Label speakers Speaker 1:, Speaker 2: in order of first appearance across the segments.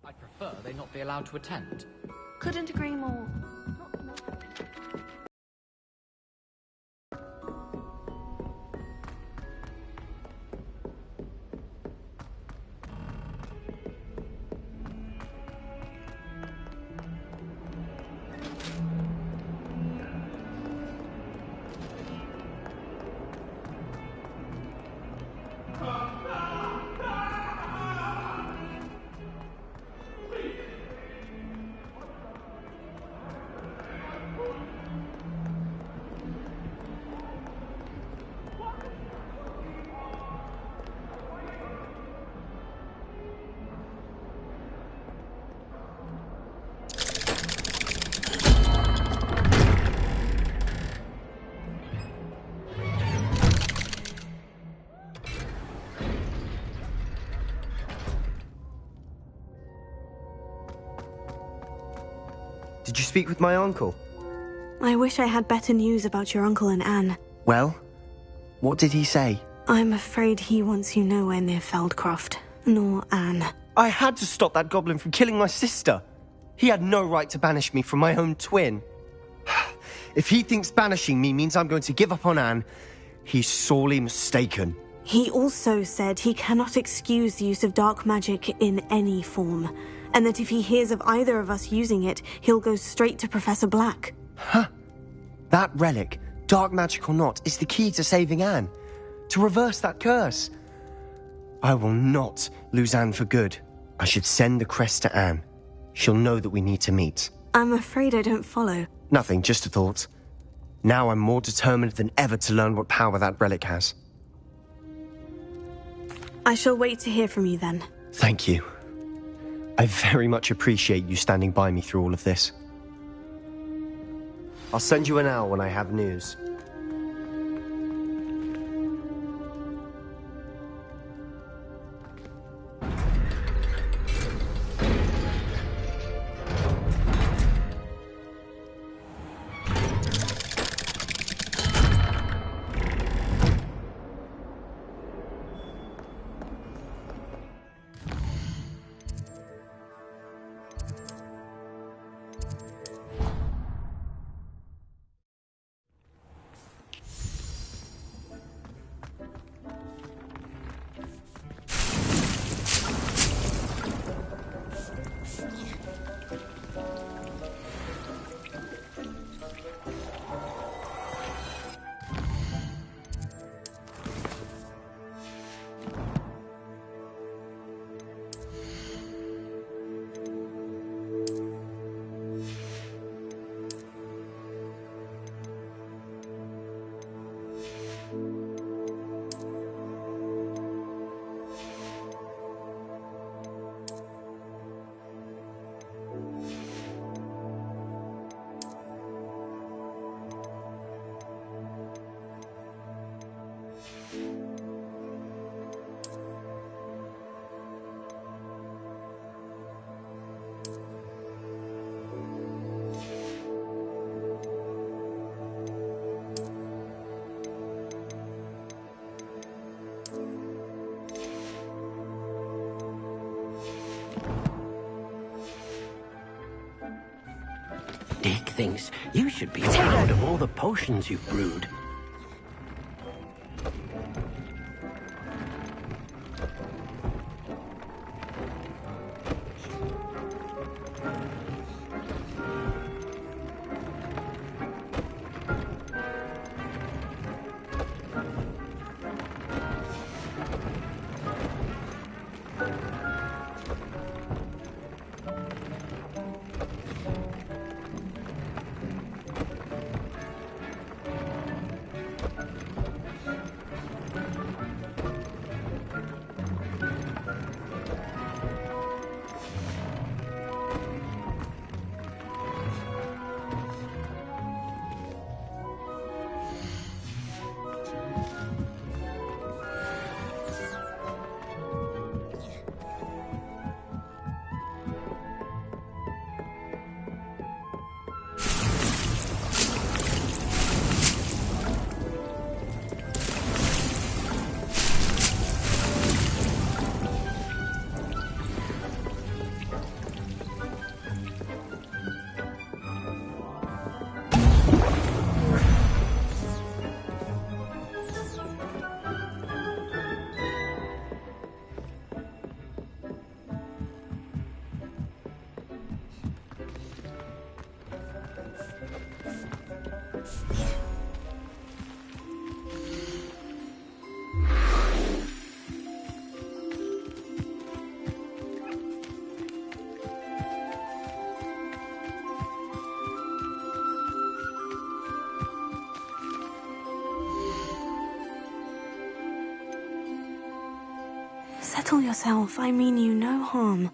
Speaker 1: I prefer they not be allowed to attend.
Speaker 2: Couldn't agree more.
Speaker 3: Did you speak with my uncle?
Speaker 2: I wish I had better news about your uncle and Anne.
Speaker 3: Well, what did he say?
Speaker 2: I'm afraid he wants you nowhere near Feldcroft, nor Anne.
Speaker 3: I had to stop that goblin from killing my sister. He had no right to banish me from my own twin. If he thinks banishing me means I'm going to give up on Anne, he's sorely mistaken.
Speaker 2: He also said he cannot excuse the use of dark magic in any form, and that if he hears of either of us using it, he'll go straight to Professor Black.
Speaker 3: Huh. That relic, dark magic or not, is the key to saving Anne. To reverse that curse. I will not lose Anne for good. I should send the crest to Anne. She'll know that we need to meet.
Speaker 2: I'm afraid I don't follow.
Speaker 3: Nothing, just a thought. Now I'm more determined than ever to learn what power that relic has.
Speaker 2: I shall wait to hear from you then.
Speaker 3: Thank you. I very much appreciate you standing by me through all of this. I'll send you an owl when I have news.
Speaker 4: Dick thinks you should be proud of all the potions you've brewed.
Speaker 2: settle yourself. I mean you no harm.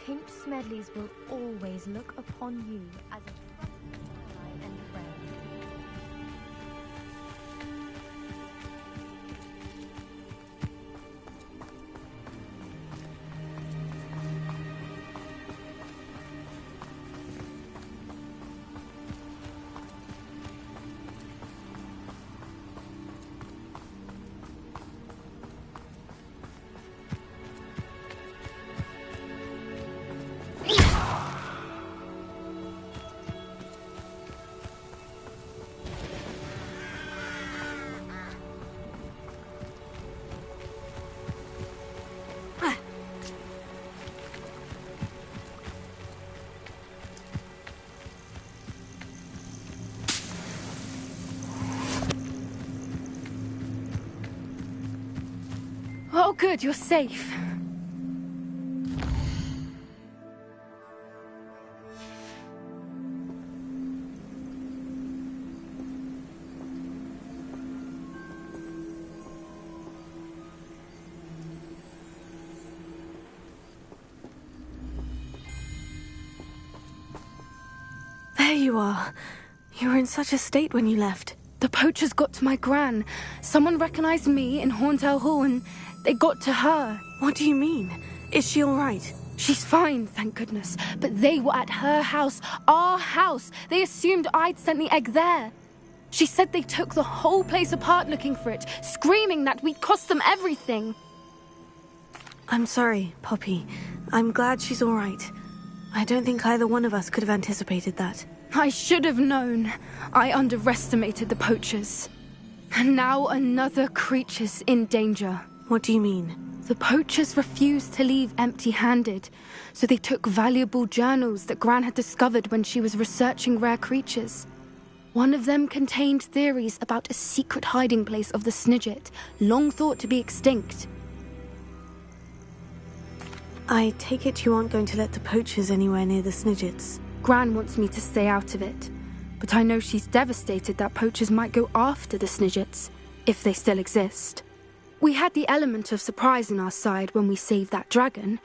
Speaker 5: Pink Smedleys will always look upon you as a trusted ally and friend.
Speaker 6: Oh, good, you're safe.
Speaker 2: you are. You were in such a state when you left.
Speaker 6: The poachers got to my gran. Someone recognized me in Horntail Hall and they got to her.
Speaker 2: What do you mean? Is she all right?
Speaker 6: She's fine, thank goodness. But they were at her house, our house. They assumed I'd sent the egg there. She said they took the whole place apart looking for it, screaming that we'd cost them everything.
Speaker 2: I'm sorry, Poppy. I'm glad she's all right. I don't think either one of us could have anticipated that.
Speaker 6: I should have known. I underestimated the poachers. And now another creature's in danger.
Speaker 2: What do you mean?
Speaker 6: The poachers refused to leave empty-handed, so they took valuable journals that Gran had discovered when she was researching rare creatures. One of them contained theories about a secret hiding place of the Snidget, long thought to be extinct.
Speaker 2: I take it you aren't going to let the poachers anywhere near the Snidgets.
Speaker 6: Gran wants me to stay out of it, but I know she's devastated that poachers might go after the Snidgets, if they still exist. We had the element of surprise on our side when we saved that dragon,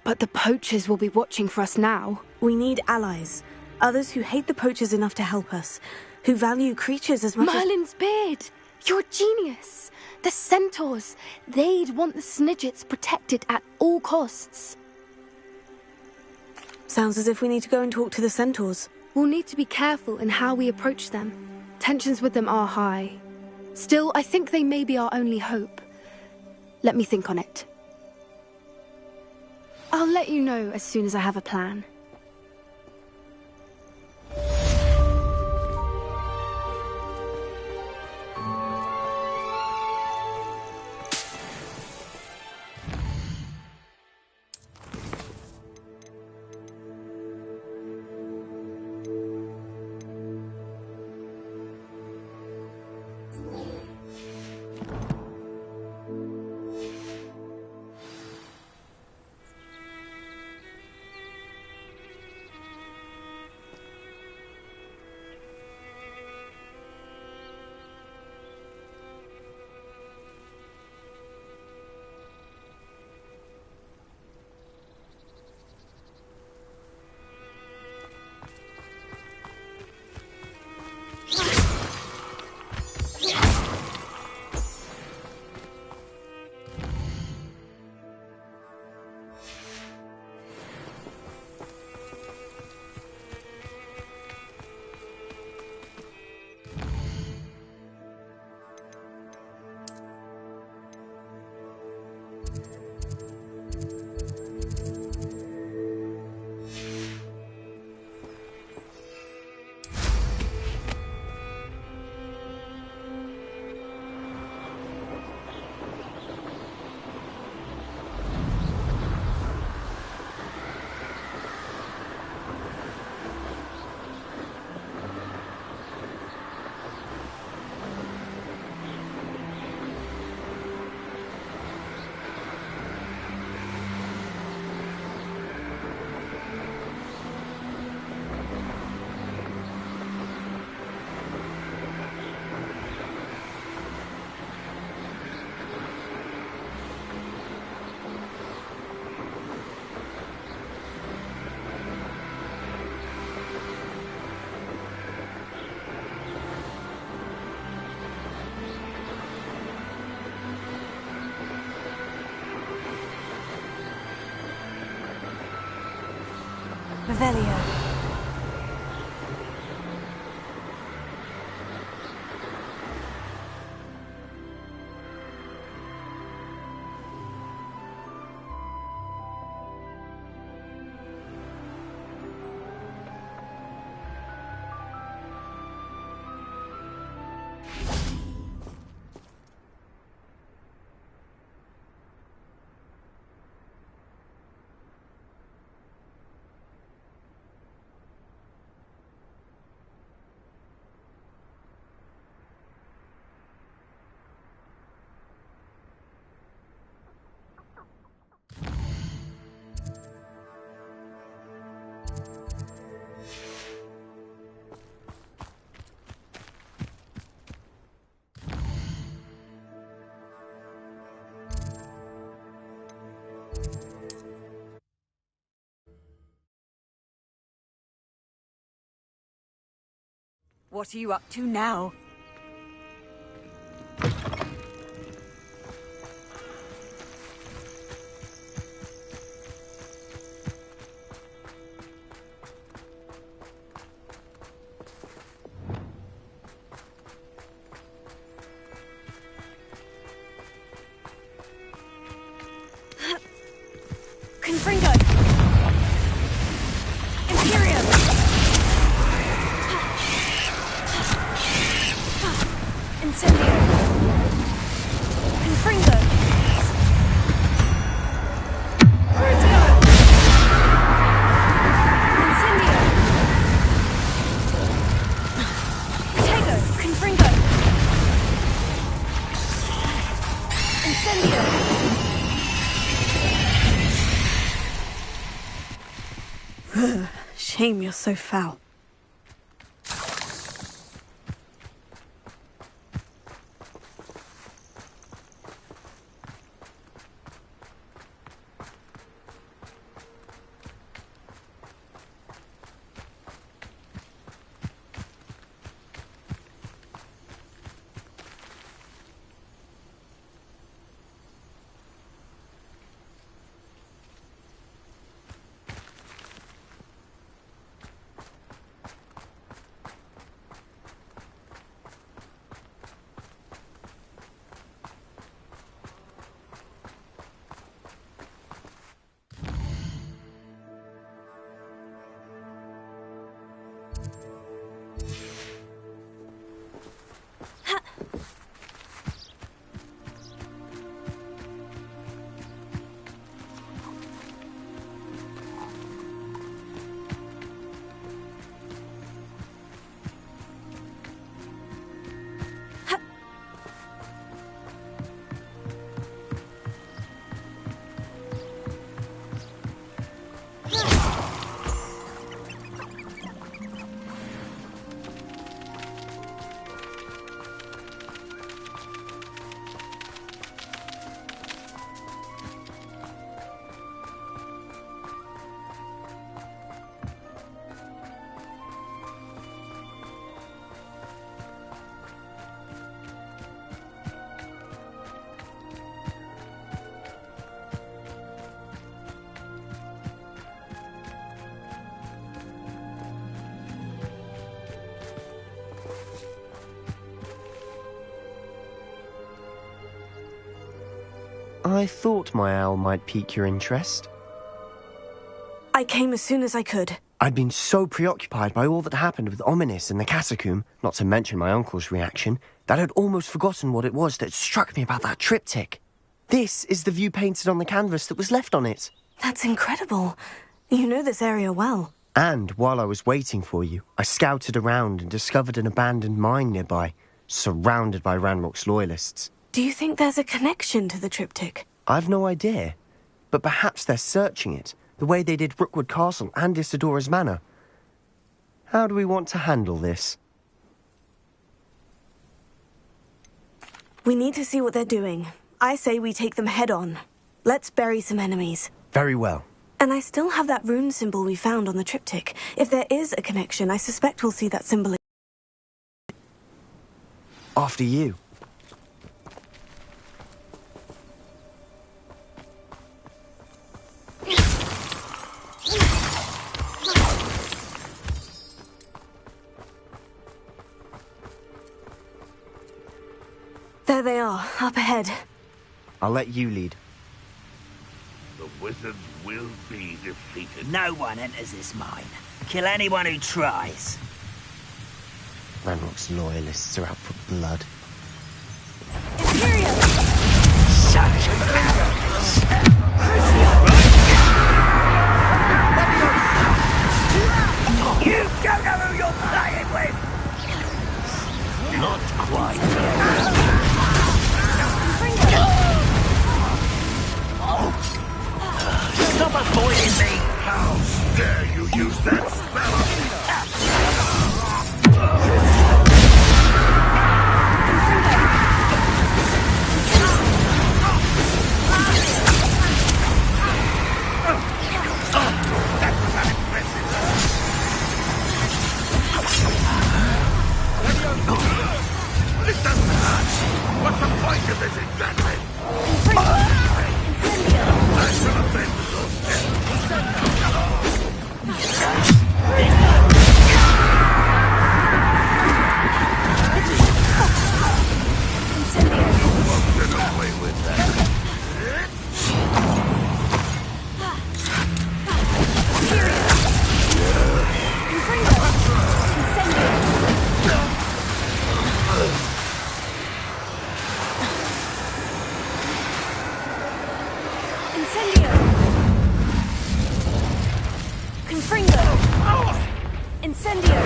Speaker 6: but the poachers will be watching for us now.
Speaker 2: We need allies. Others who hate the poachers enough to help us, who value creatures as much
Speaker 6: Merlin's beard! You're a genius! The centaurs! They'd want the Snidgets protected at all costs.
Speaker 2: Sounds as if we need to go and talk to the centaurs.
Speaker 6: We'll need to be careful in how we approach them. Tensions with them are high. Still, I think they may be our only hope. Let me think on it. I'll let you know as soon as I have a plan.
Speaker 2: Revelio.
Speaker 7: What are you up to now?
Speaker 2: Confringo! Imperium! Incendio! Confringo! Crucio! Incendio! Tego! Confringo! Incendio! Shame you're so foul.
Speaker 3: I thought my owl might pique your interest.
Speaker 2: I came as soon as I could.
Speaker 3: I'd been so preoccupied by all that happened with Ominis and the catacomb, not to mention my uncle's reaction, that I'd almost forgotten what it was that struck me about that triptych. This is the view painted on the canvas that was left on it.
Speaker 2: That's incredible. You know this area well.
Speaker 3: And while I was waiting for you, I scouted around and discovered an abandoned mine nearby, surrounded by Ranrock's loyalists.
Speaker 2: Do you think there's a connection to the triptych?
Speaker 3: I've no idea, but perhaps they're searching it, the way they did Rookwood Castle and Isidora's Manor. How do we want to handle this?
Speaker 2: We need to see what they're doing. I say we take them head on. Let's bury some enemies.
Speaker 3: Very well.
Speaker 2: And I still have that rune symbol we found on the triptych. If there is a connection, I suspect we'll see that symbol.
Speaker 3: After you.
Speaker 2: There they are, up ahead.
Speaker 3: I'll let you lead.
Speaker 8: The wizards will be defeated.
Speaker 9: No one enters this mine. Kill anyone who tries.
Speaker 3: Ranrock's loyalists are out for blood.
Speaker 2: Imperium!
Speaker 9: Such arrogance! You don't know who you're playing with!
Speaker 8: Not quite.
Speaker 9: Stop avoiding me!
Speaker 8: How dare you use that spell? think of this exactly?
Speaker 5: Incendio!
Speaker 8: I shall avenge those Get away with that.
Speaker 5: Incendio! Confringo! Incendio!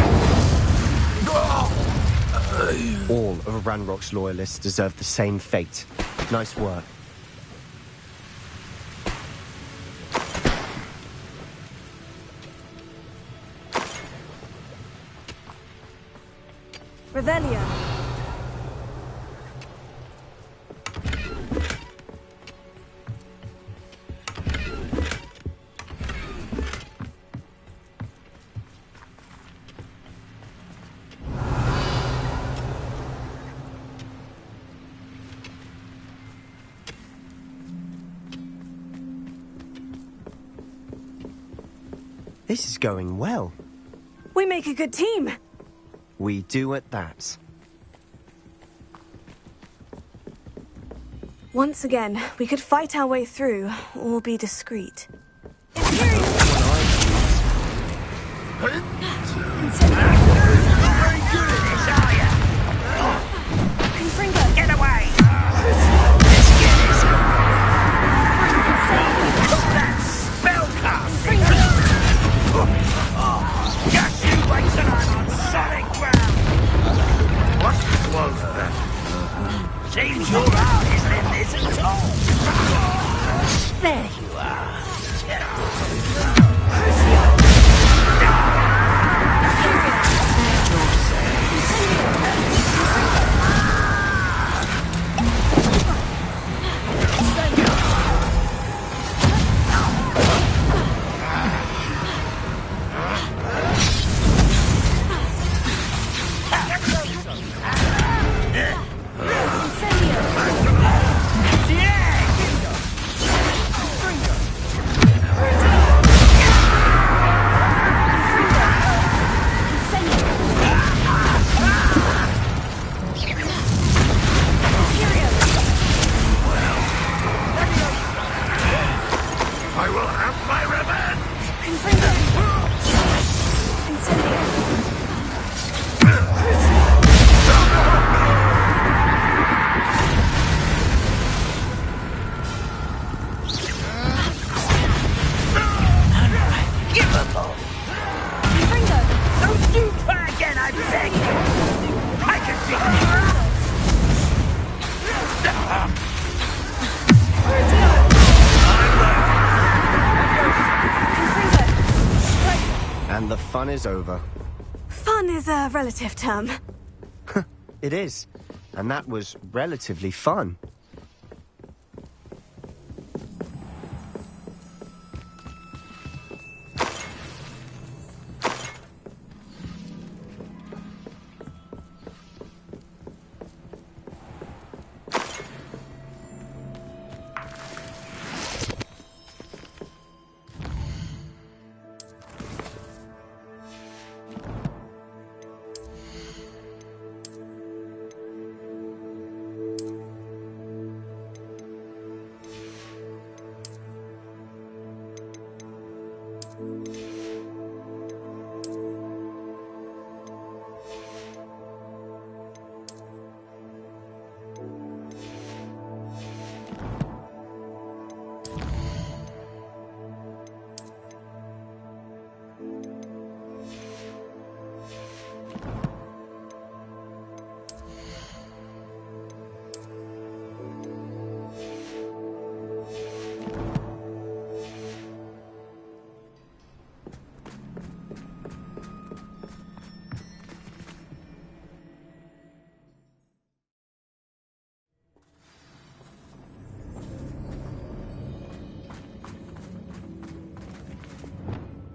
Speaker 3: All of Ranrock's loyalists deserve the same fate. Nice work.
Speaker 2: Revelio.
Speaker 3: This is going well.
Speaker 2: We make a good team.
Speaker 3: We do at that.
Speaker 2: Once again, we could fight our way through, or be discreet.
Speaker 9: Confringo, get away! That spellcast! Just you wait till I'm on solid ground!
Speaker 8: What was that?
Speaker 9: Seems your heart isn't in this at all! There you are!
Speaker 8: I will have my revenge!
Speaker 9: Unforgivable! Don't you try again, I beg you! I can
Speaker 3: And the fun is over.
Speaker 2: Fun is a relative term.
Speaker 3: It is. And that was relatively fun.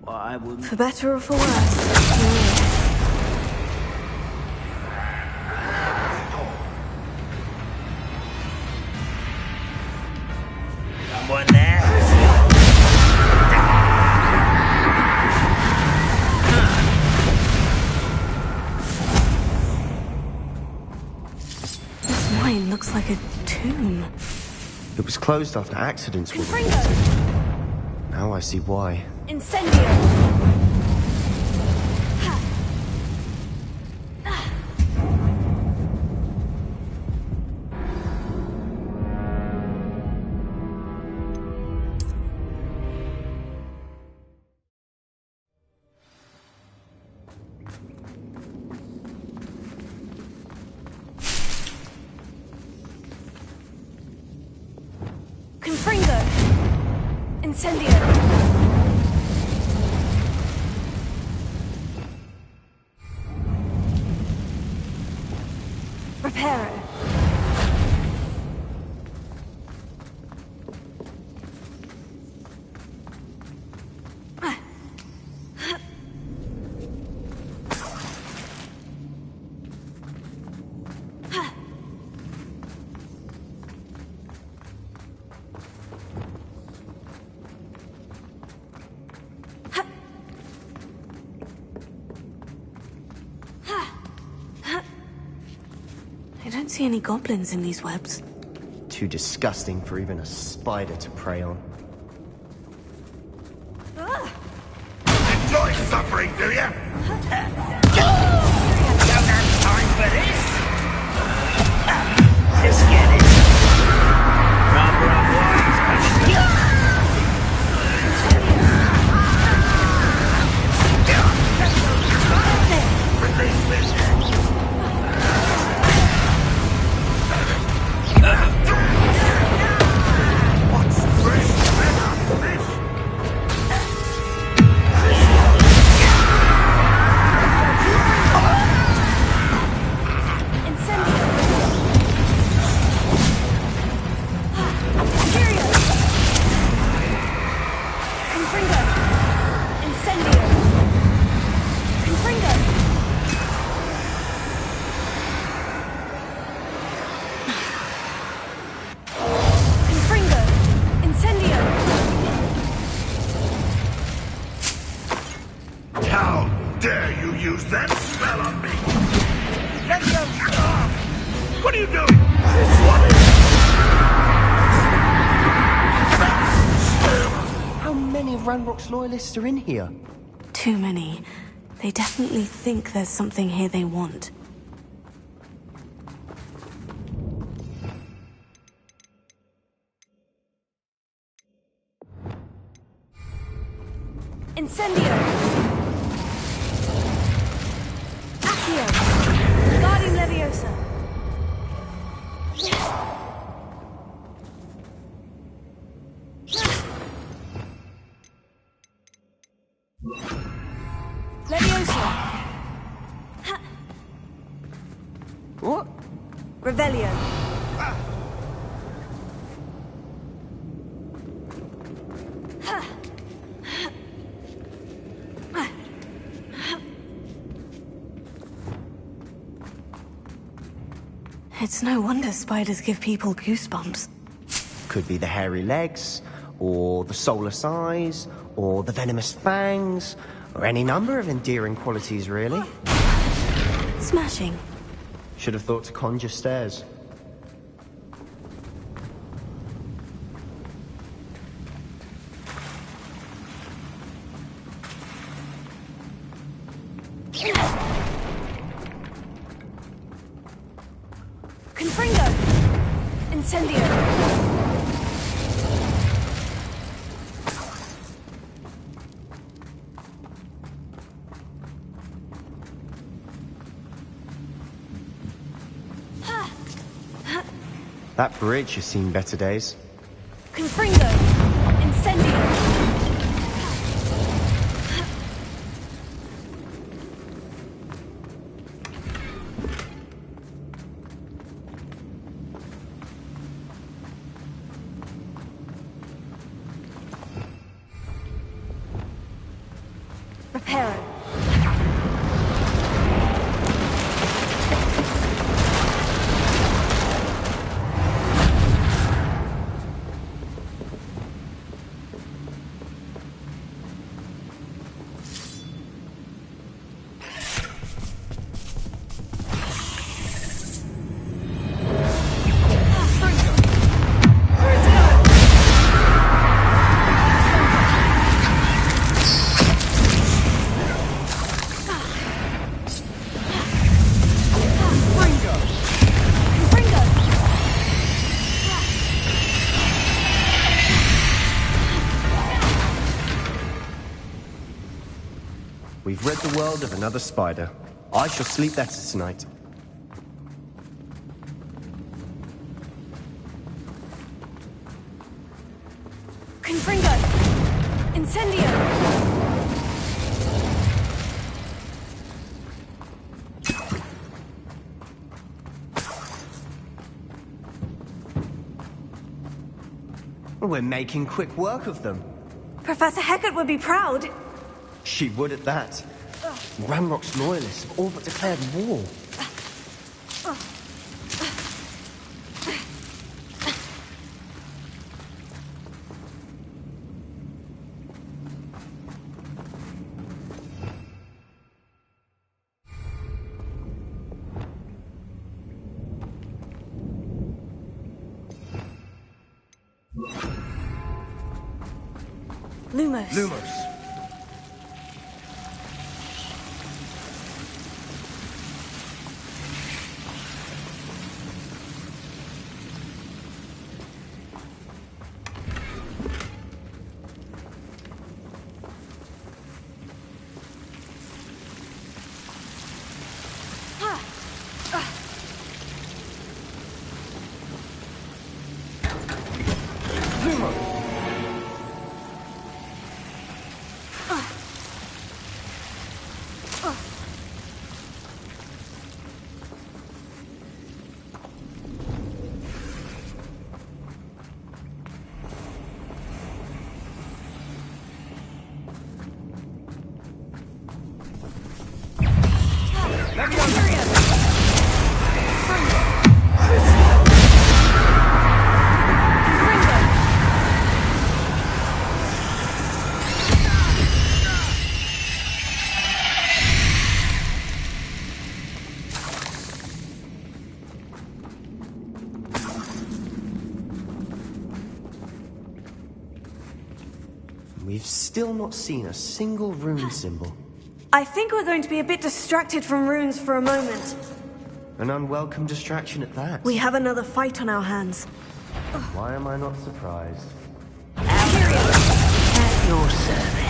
Speaker 9: I wouldn't.
Speaker 2: For better or for worse.
Speaker 9: someone there?
Speaker 2: This mine looks like a tomb.
Speaker 3: It was closed after accidents were reported. Now I see why.
Speaker 5: Incendio! Confringo! Incendio! Reparo!
Speaker 2: I don't see any goblins in these webs.
Speaker 3: Too disgusting for even a spider to prey on.
Speaker 8: Enjoy suffering, do ya?
Speaker 9: Don't have time for this. Let's get it. Rather unwise,
Speaker 8: Release this. What's fresh? How dare you use that spell on me? Let go! What are you doing?
Speaker 3: How many of Ranrock's loyalists are in here?
Speaker 2: Too many. They definitely think there's something here they want.
Speaker 5: Incendio! Accio! Guardian Leviosa! Leviosa!
Speaker 3: What?
Speaker 5: Revelio!
Speaker 2: It's no wonder spiders give people goosebumps.
Speaker 3: Could be the hairy legs, or the soulless eyes, or the venomous fangs, or any number of endearing qualities, really.
Speaker 2: Smashing.
Speaker 3: Should have thought to conjure stairs.
Speaker 5: Confringo! Incendio!
Speaker 3: That bridge has seen better days.
Speaker 5: Confringo! Incendio! Reparo!
Speaker 3: We've rid the world of another spider. I shall sleep better tonight.
Speaker 2: Confringo! Incendio!
Speaker 3: We're making quick work of them.
Speaker 2: Professor Hecat would be proud.
Speaker 3: She would at that. Ranrock's loyalists have all but declared war.
Speaker 2: Lumos.
Speaker 3: Lumos. We've still not seen a single rune symbol.
Speaker 2: I think we're going to be a bit distracted from runes for a moment.
Speaker 3: An unwelcome distraction at that.
Speaker 2: We have another fight on our hands.
Speaker 3: Why am I not surprised?
Speaker 9: At your service.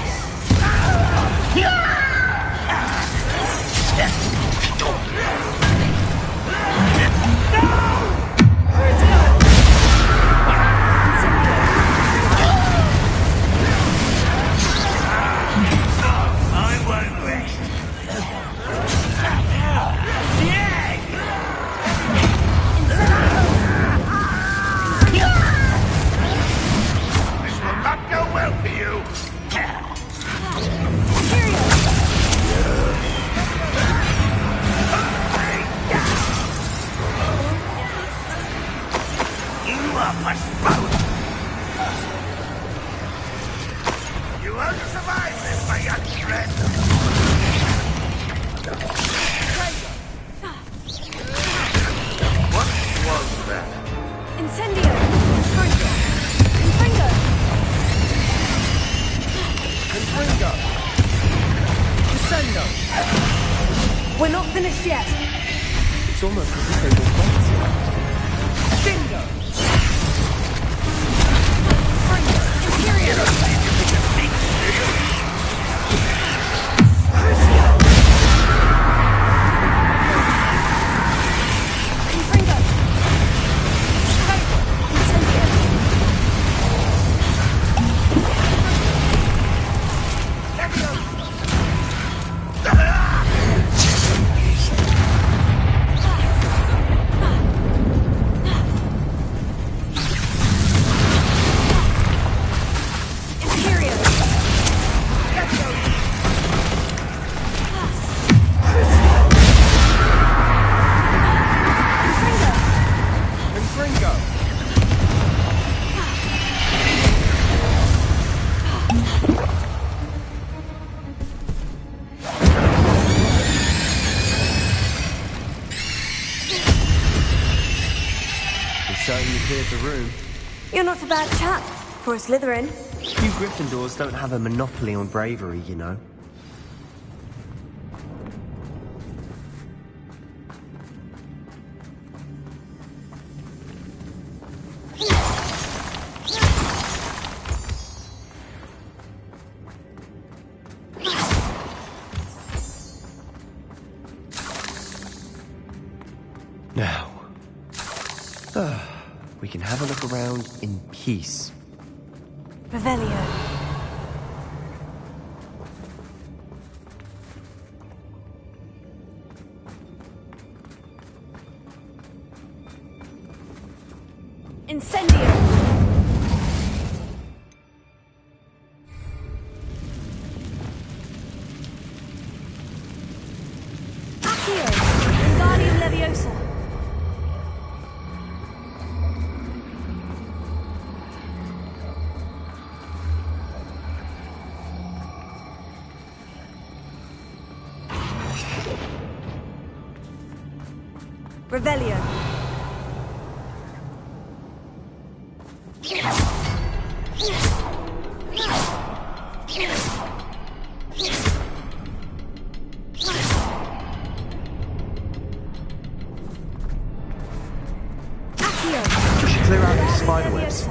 Speaker 2: We're not finished yet.
Speaker 3: It's almost as if they were waiting.
Speaker 2: Bingo! Imperial!
Speaker 3: Certainly cleared the room.
Speaker 2: You're not a bad chap for a Slytherin.
Speaker 3: You Gryffindors don't have a monopoly on bravery, you know. We can have a look around in peace.
Speaker 2: Revelio. Incendio. Accio. Wingardium Leviosa. Revelio.
Speaker 3: We should clear out these spiderwebs.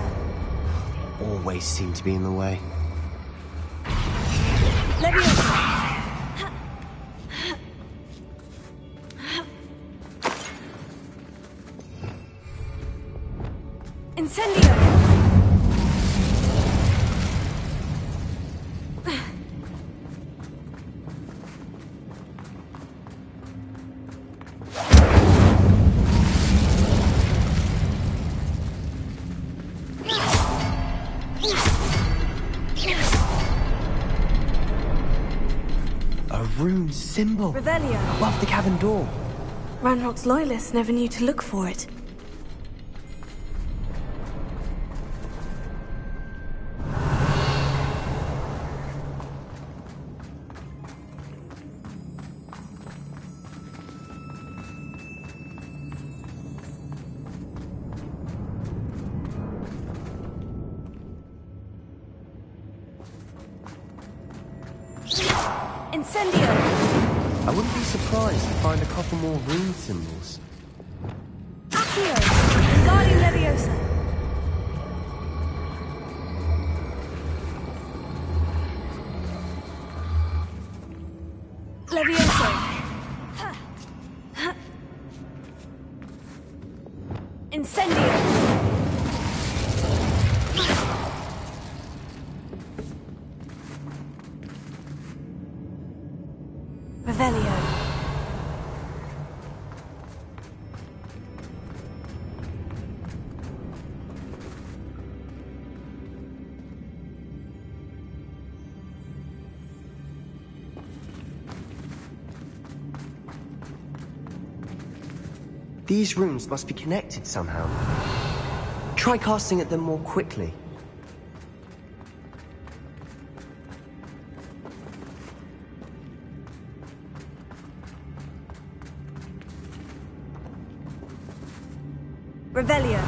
Speaker 3: Always seem to be in the way.
Speaker 2: Leviosa. Incendio.
Speaker 3: A rune symbol
Speaker 2: Revelio.
Speaker 3: above the cavern door.
Speaker 2: Ranrock's loyalists never knew to look for it. Incendio!
Speaker 3: I wouldn't be surprised to find a couple more rune symbols.
Speaker 2: Accio! Wingardium Leviosa! Leviosa! Incendio! Revelio.
Speaker 3: These runes must be connected somehow. Try casting at them more quickly.
Speaker 2: Revelio.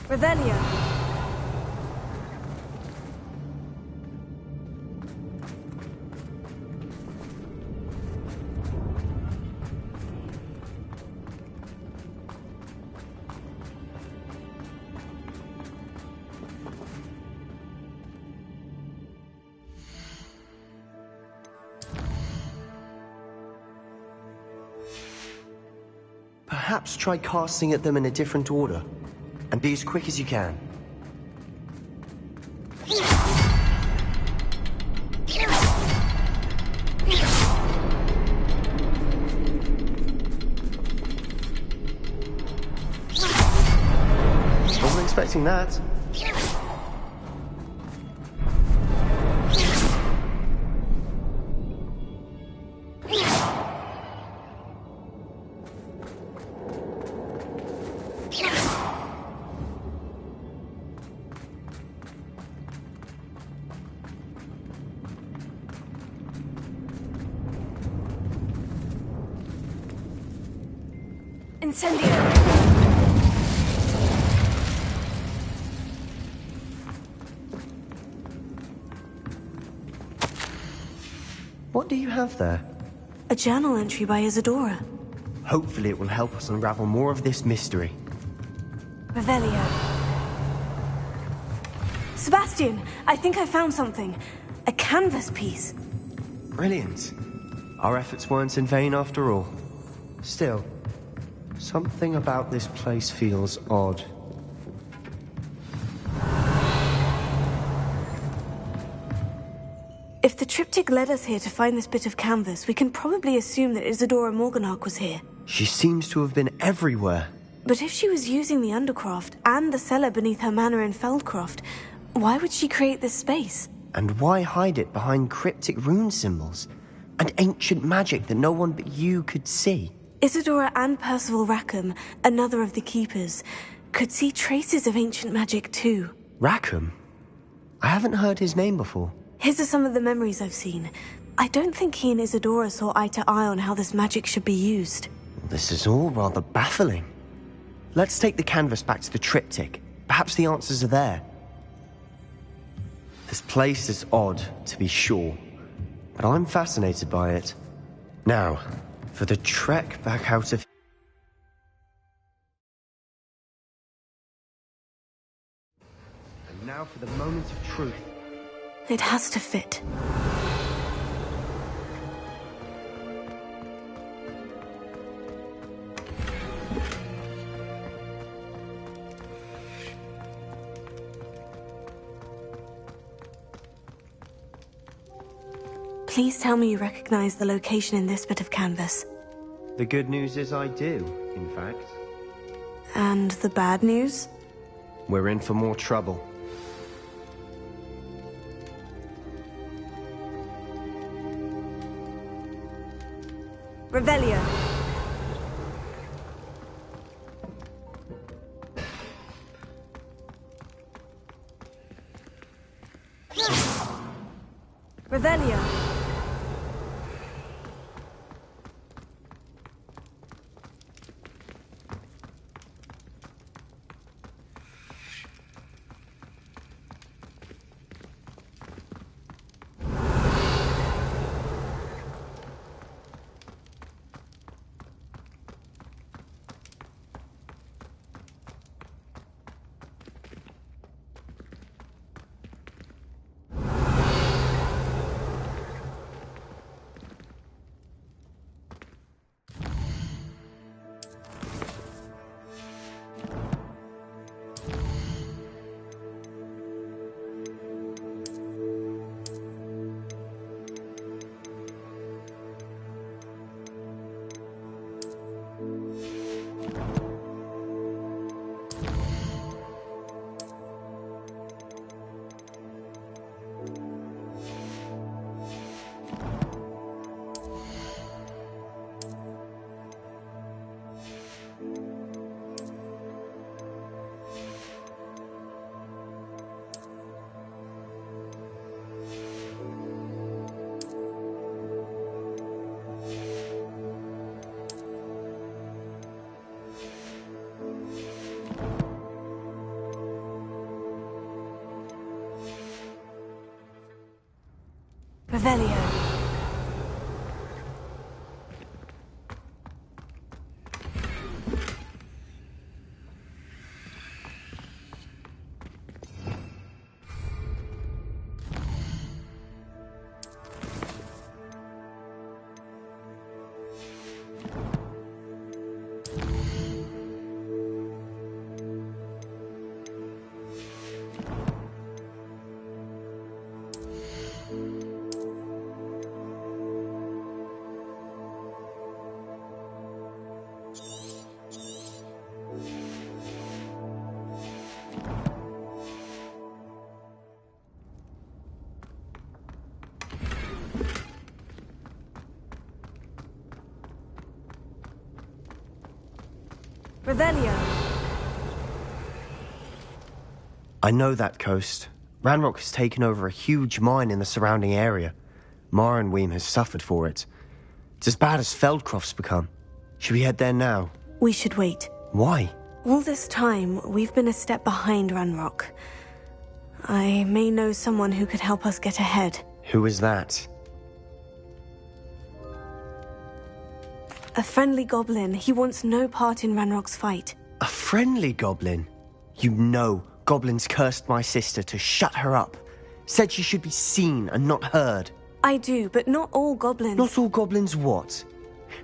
Speaker 2: Revelio.
Speaker 3: Perhaps try casting at them in a different order. And be as quick as you can. Wasn't expecting that.
Speaker 2: Incendio!
Speaker 3: What do you have there?
Speaker 2: A journal entry by Isadora.
Speaker 3: Hopefully it will help us unravel more of this mystery.
Speaker 2: Revelio. Sebastian, I think I found something. A canvas piece.
Speaker 3: Brilliant. Our efforts weren't in vain after all. Still, something about this place feels odd.
Speaker 2: If the triptych led us here to find this bit of canvas, we can probably assume that Isadora Morganach was here.
Speaker 3: She seems to have been everywhere.
Speaker 2: But if she was using the Undercroft and the cellar beneath her manor in Feldcroft, why would she create this space?
Speaker 3: And why hide it behind cryptic rune symbols? And ancient magic that no one but you could see?
Speaker 2: Isadora and Percival Rackham, another of the Keepers, could see traces of ancient magic too.
Speaker 3: Rackham? I haven't heard his name before.
Speaker 2: His are some of the memories I've seen. I don't think he and Isadora saw eye to eye on how this magic should be used.
Speaker 3: This is all rather baffling. Let's take the canvas back to the triptych. Perhaps the answers are there. This place is odd, to be sure, but I'm fascinated by it. Now, for the trek back out of... And now for the moment of truth.
Speaker 2: It has to fit. Please tell me you recognize the location in this bit of canvas.
Speaker 3: The good news is I do, in fact.
Speaker 2: And the bad news?
Speaker 3: We're in for more trouble.
Speaker 2: Revelio. Revelio. Revelio. Revelio.
Speaker 3: I know that coast. Ranrock has taken over a huge mine in the surrounding area. Marenweem has suffered for it. It's as bad as Feldcroft's become. Should we head there now?
Speaker 2: We should wait.
Speaker 3: Why?
Speaker 2: All this time, we've been a step behind Ranrock. I may know someone who could help us get ahead.
Speaker 3: Who is that?
Speaker 2: A friendly goblin. He wants no part in Ranrock's fight.
Speaker 3: A friendly goblin? You know goblins cursed my sister to shut her up. Said she should be seen and not heard.
Speaker 2: I do, but not all goblins.
Speaker 3: Not all goblins what?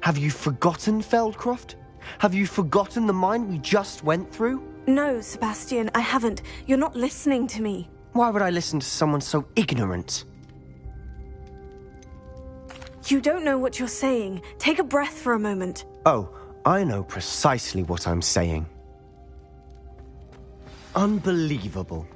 Speaker 3: Have you forgotten Feldcroft? Have you forgotten the mine we just went through?
Speaker 2: No, Sebastian, I haven't. You're not listening to me.
Speaker 3: Why would I listen to someone so ignorant?
Speaker 2: You don't know what you're saying. Take a breath for a moment.
Speaker 3: Oh, I know precisely what I'm saying. Unbelievable.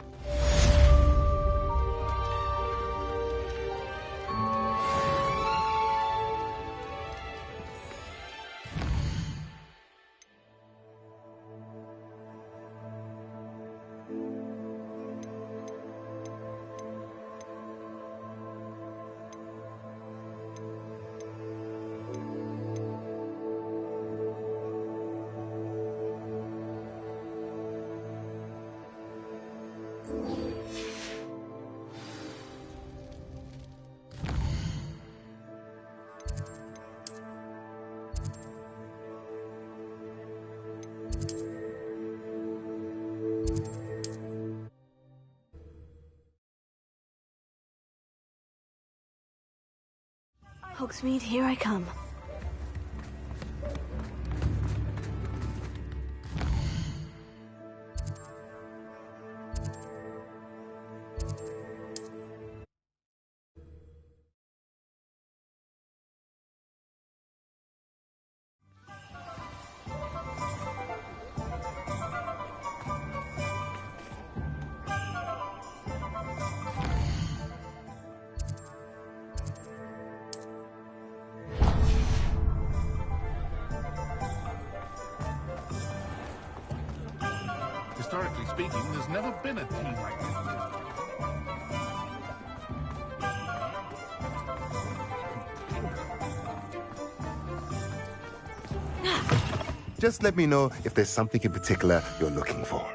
Speaker 2: Hogsmeade, here I come.
Speaker 8: Historically speaking, there's never been a team like this.
Speaker 7: Just let me know if there's something in particular you're looking for.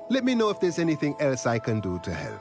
Speaker 7: Let me know if there's anything else I can do to help.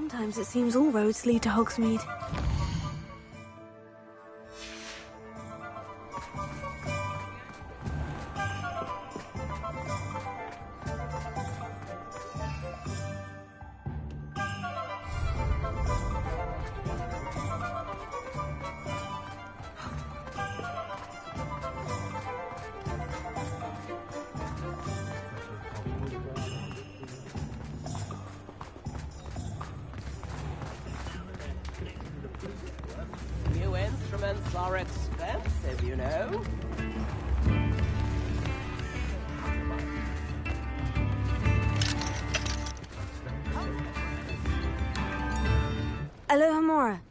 Speaker 2: Sometimes it seems all roads lead to Hogsmeade.
Speaker 9: New instruments are expensive, you know.
Speaker 2: Aloha Mora.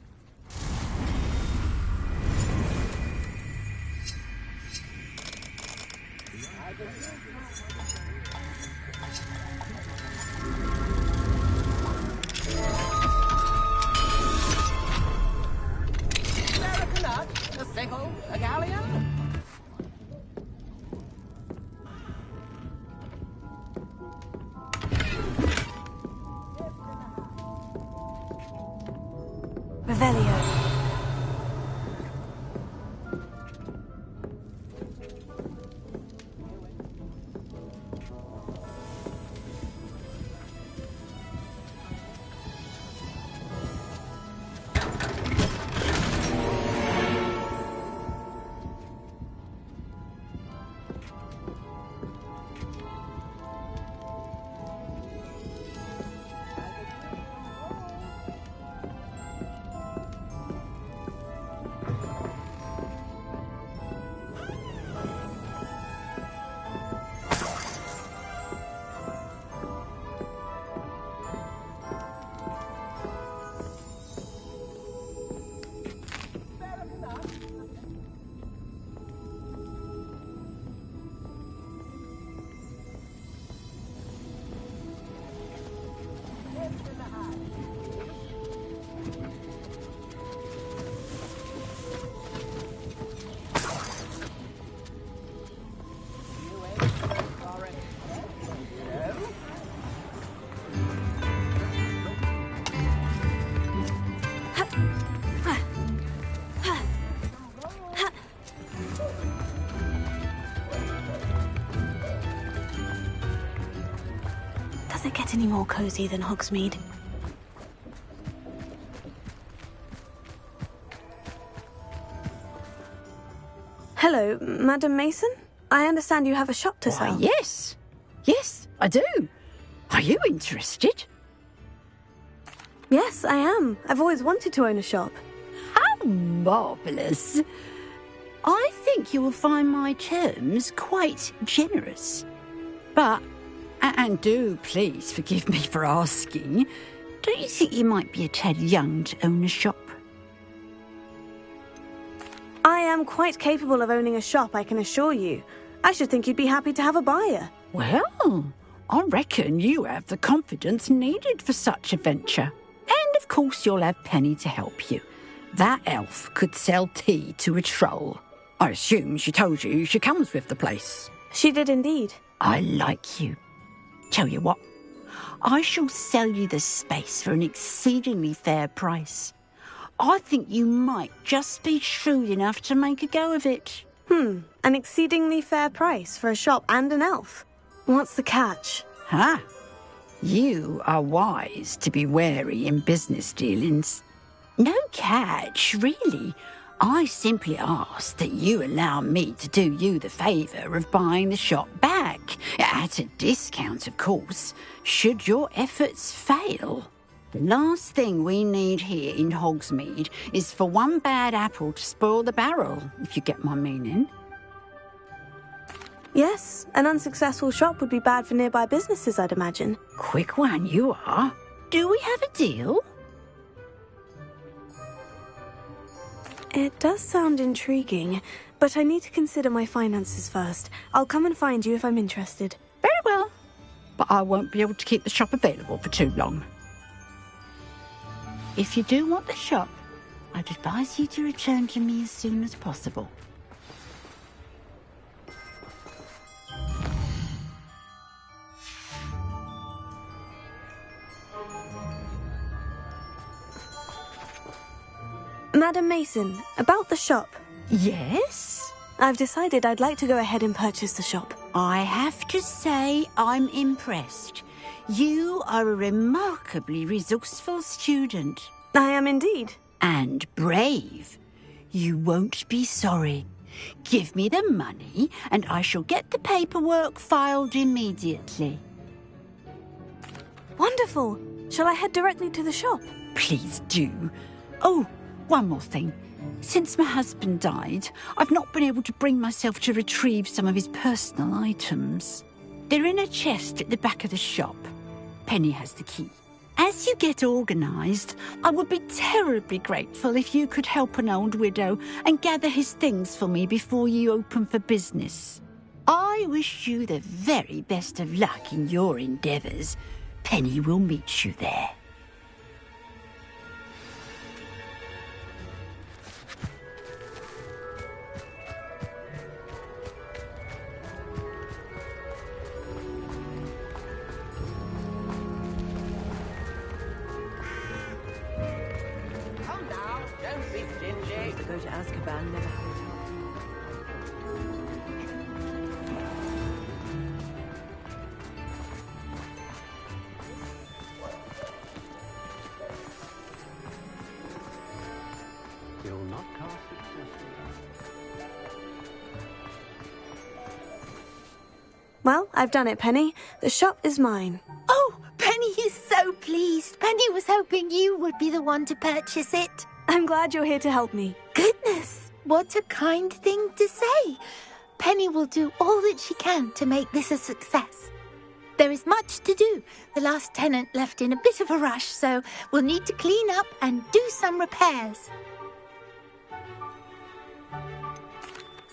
Speaker 9: A sickle, a galleon?
Speaker 2: Revelio. Does it get any more cozy than Hogsmeade? Hello, Madam Mason? I understand you have a shop to sell.
Speaker 10: Why, yes. Yes, I do. Are you interested?
Speaker 2: Yes, I am. I've always wanted to own a shop.
Speaker 10: How marvellous. I think you will find my terms quite generous. But, and do please forgive me for asking, do you think you might be a tad young to own a shop?
Speaker 2: I am quite capable of owning a shop, I can assure you. I should think you'd be happy to have a buyer.
Speaker 10: Well, I reckon you have the confidence needed for such a venture. And of course you'll have Penny to help you. That elf could sell tea to a troll. I assume she told you she comes with the place.
Speaker 2: She did indeed.
Speaker 10: I like you. Tell you what, I shall sell you the space for an exceedingly fair price. I think you might just be shrewd enough to make a go of it.
Speaker 2: An exceedingly fair price for a shop and an elf. What's the catch?
Speaker 10: Huh? You are wise to be wary in business dealings. No catch, really. I simply ask that you allow me to do you the favour of buying the shop back, at a discount, of course, should your efforts fail. The last thing we need here in Hogsmeade is for one bad apple to spoil the barrel, if you get my meaning.
Speaker 2: Yes, an unsuccessful shop would be bad for nearby businesses, I'd imagine.
Speaker 10: Quick one you are. Do we have a deal?
Speaker 2: It does sound intriguing, but I need to consider my finances first. I'll come and find you if I'm interested.
Speaker 10: Very well. But I won't be able to keep the shop available for too long. If you do want the shop, I'd advise you to return to me as soon as possible.
Speaker 2: Mason, about the shop.
Speaker 10: Yes?
Speaker 2: I've decided I'd like to go ahead and purchase the shop.
Speaker 10: I have to say I'm impressed. You are a remarkably resourceful student.
Speaker 2: I am indeed.
Speaker 10: And brave. You won't be sorry. Give me the money, and I shall get the paperwork filed immediately.
Speaker 2: Wonderful. Shall I head directly to the shop?
Speaker 10: Please do. Oh, one more thing. Since my husband died, I've not been able to bring myself to retrieve some of his personal items. They're in a chest at the back of the shop. Penny has the key. As you get organised, I would be terribly grateful if you could help an old widow and gather his things for me before you open for business. I wish you the very best of luck in your endeavours. Penny will meet you there.
Speaker 11: Go to Azkaban, never had it.
Speaker 4: You'll not cast successfully.
Speaker 2: Well, I've done it, Penny. The shop is mine.
Speaker 5: Oh, Penny is so pleased. Penny was hoping you would be the one to purchase it.
Speaker 2: I'm glad you're here to help me.
Speaker 5: Goodness, what a kind thing to say. Penny will do all that she can to make this a success. There is much to do. The last tenant left in a bit of a rush, so we'll need to clean up and do some repairs.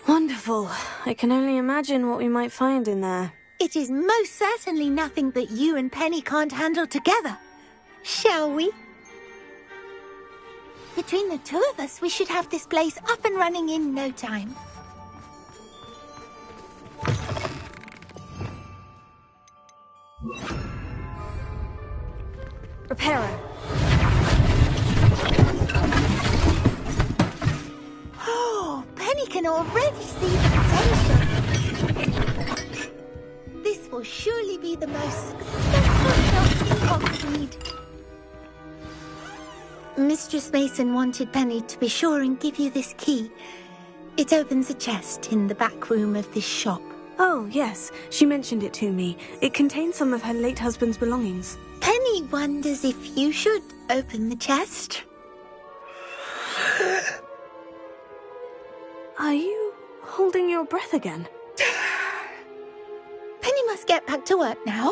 Speaker 2: Wonderful. I can only imagine what we might find in there.
Speaker 5: It is most certainly nothing that you and Penny can't handle together. Shall we? Between the two of us, we should have this place up and running in no time.
Speaker 2: Repairer.
Speaker 5: Oh, Penny can already see the potential. This will surely be the most successful shop in Hogsmeade. Mistress Mason wanted Penny to be sure and give you this key. It opens a chest in the back room of this shop.
Speaker 2: Oh, yes. She mentioned it to me. It contains some of her late husband's belongings.
Speaker 5: Penny wonders if you should open the chest.
Speaker 2: Are you holding your breath again?
Speaker 5: Penny must get back to work now.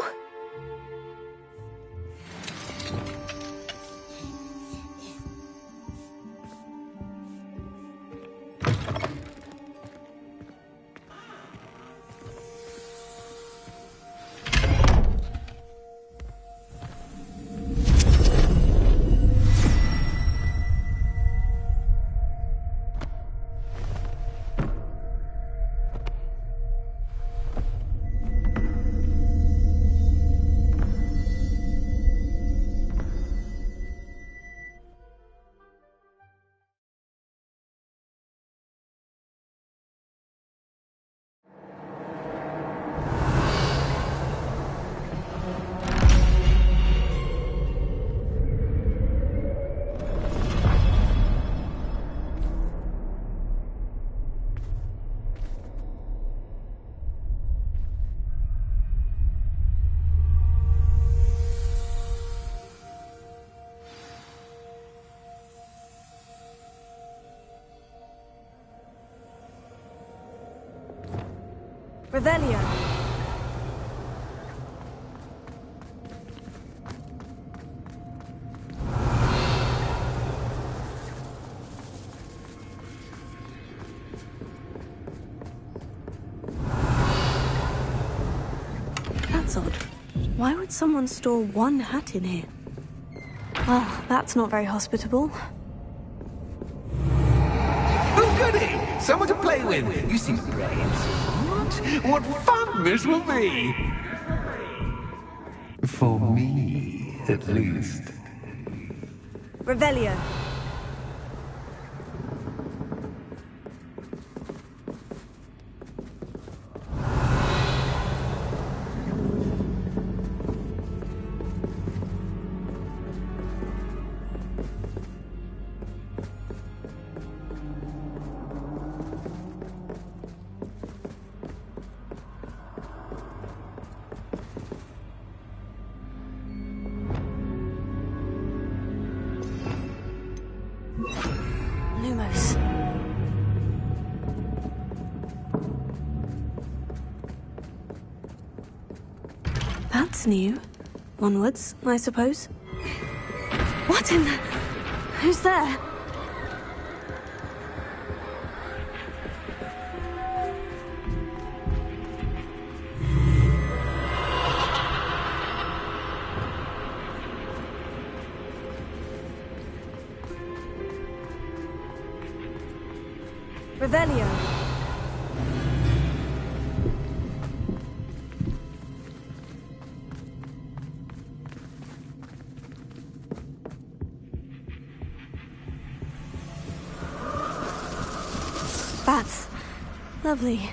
Speaker 2: Revelio. That's odd. Why would someone store one hat in here? Well, that's not very hospitable.
Speaker 12: Oh, goody! Someone to play with. You seem brave. What fun this will be! For me, at least.
Speaker 2: Revelio. That's new. Onwards, I suppose. What in the... Who's there? Revelio. That's lovely.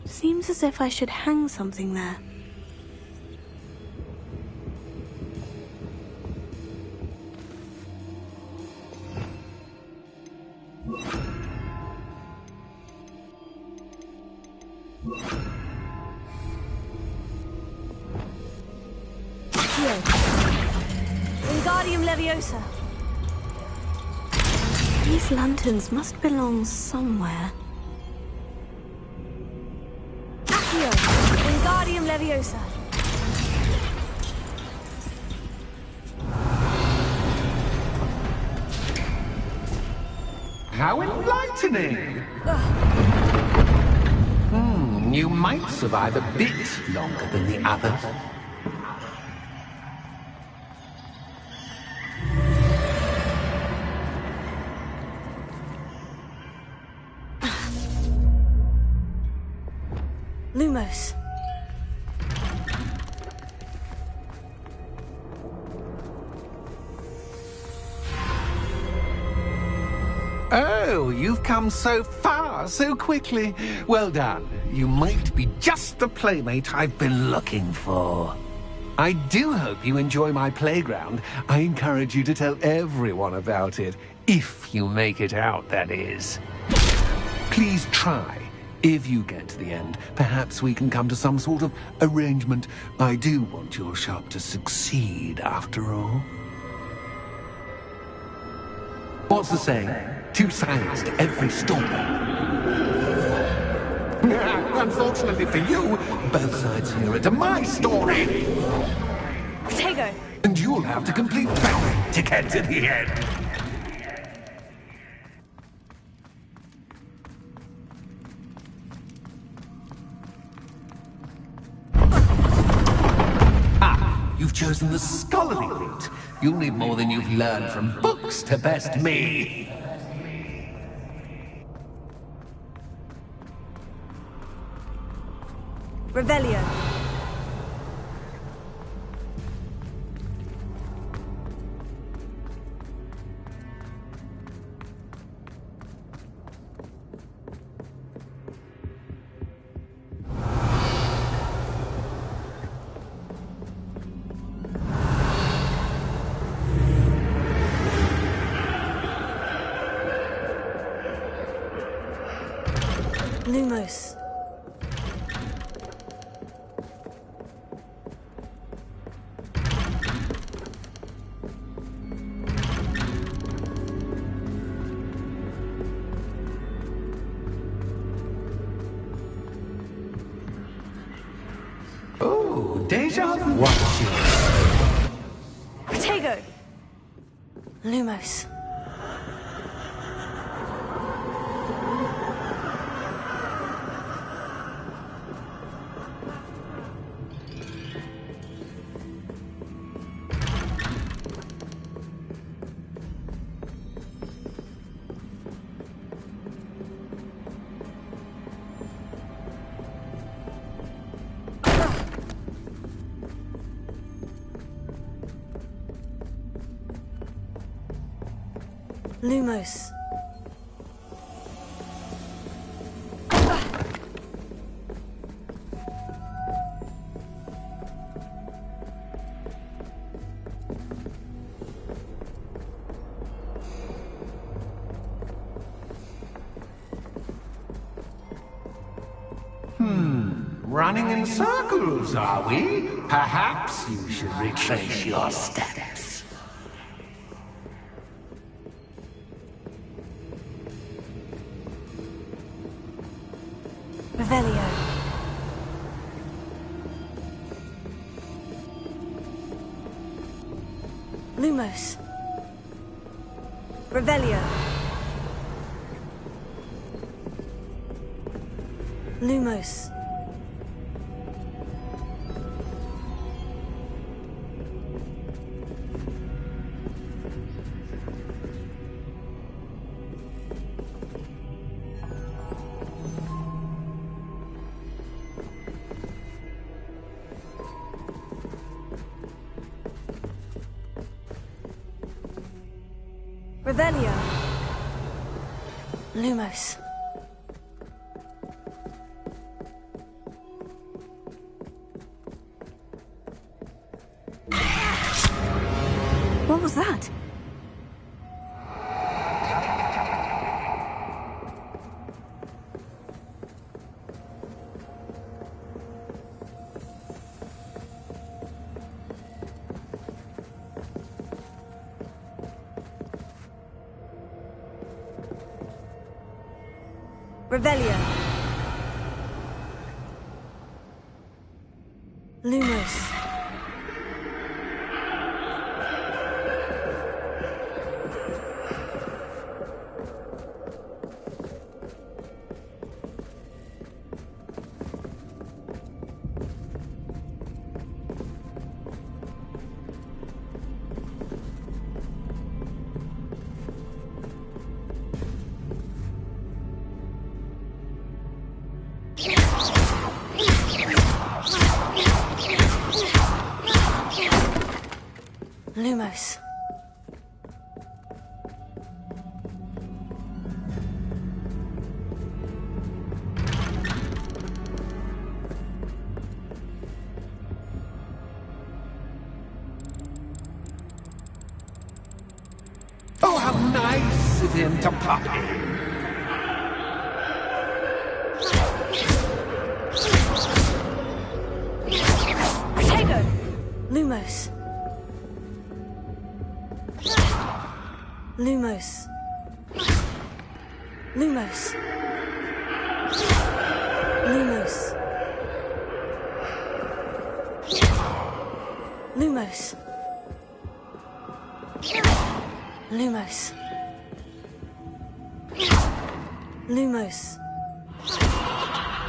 Speaker 2: Seems as if I should hang something there. Wingardium Leviosa. These lanterns must belong somewhere. Wingardium Leviosa.
Speaker 12: How enlightening! You might survive a bit longer than the others.
Speaker 2: Lumos.
Speaker 12: Oh, you've come so far, so quickly. Well done. You might be just the playmate I've been looking for. I do hope you enjoy my playground. I encourage you to tell everyone about it. If you make it out, that is. Please try. If you get to the end, perhaps we can come to some sort of arrangement. I do want your shop to succeed, after all. What's the saying? Two sides to every story. Unfortunately for you, both sides hear it to my story.
Speaker 2: Protego.
Speaker 12: And you'll have to complete both to get to the end. You've chosen the scholarly route. You'll need more than you've learned from books to best me.
Speaker 2: Revelio. Lumos.
Speaker 12: Oh, deja vu.
Speaker 2: Protego. Lumos. Lumos.
Speaker 12: running in circles, are we? Perhaps you should retrace your steps.
Speaker 2: Revelio. Lumos. Revelio. Lumos. Revelio. Lumos. What was that? Revelio. Lumos. Lumos.
Speaker 12: Oh, how nice of him to pop in.
Speaker 2: Lumos. Lumos. Lumos. Lumos. Lumos. Lumos. Lumos.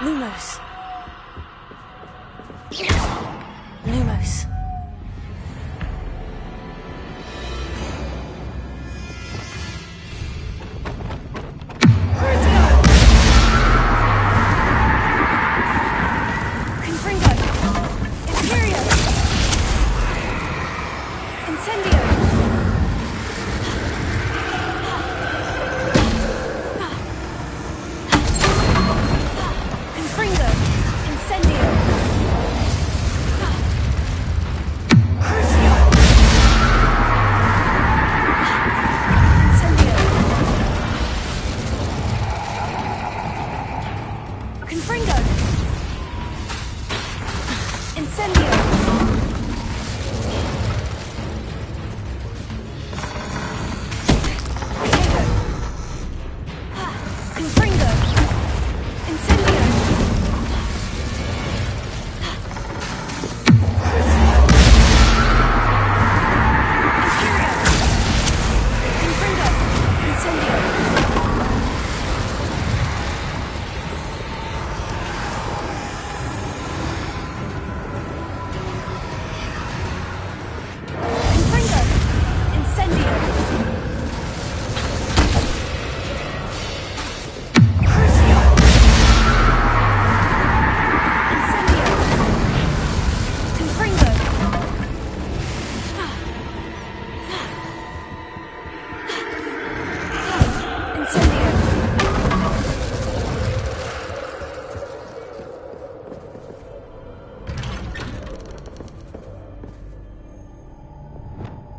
Speaker 2: Lumos. Lumos.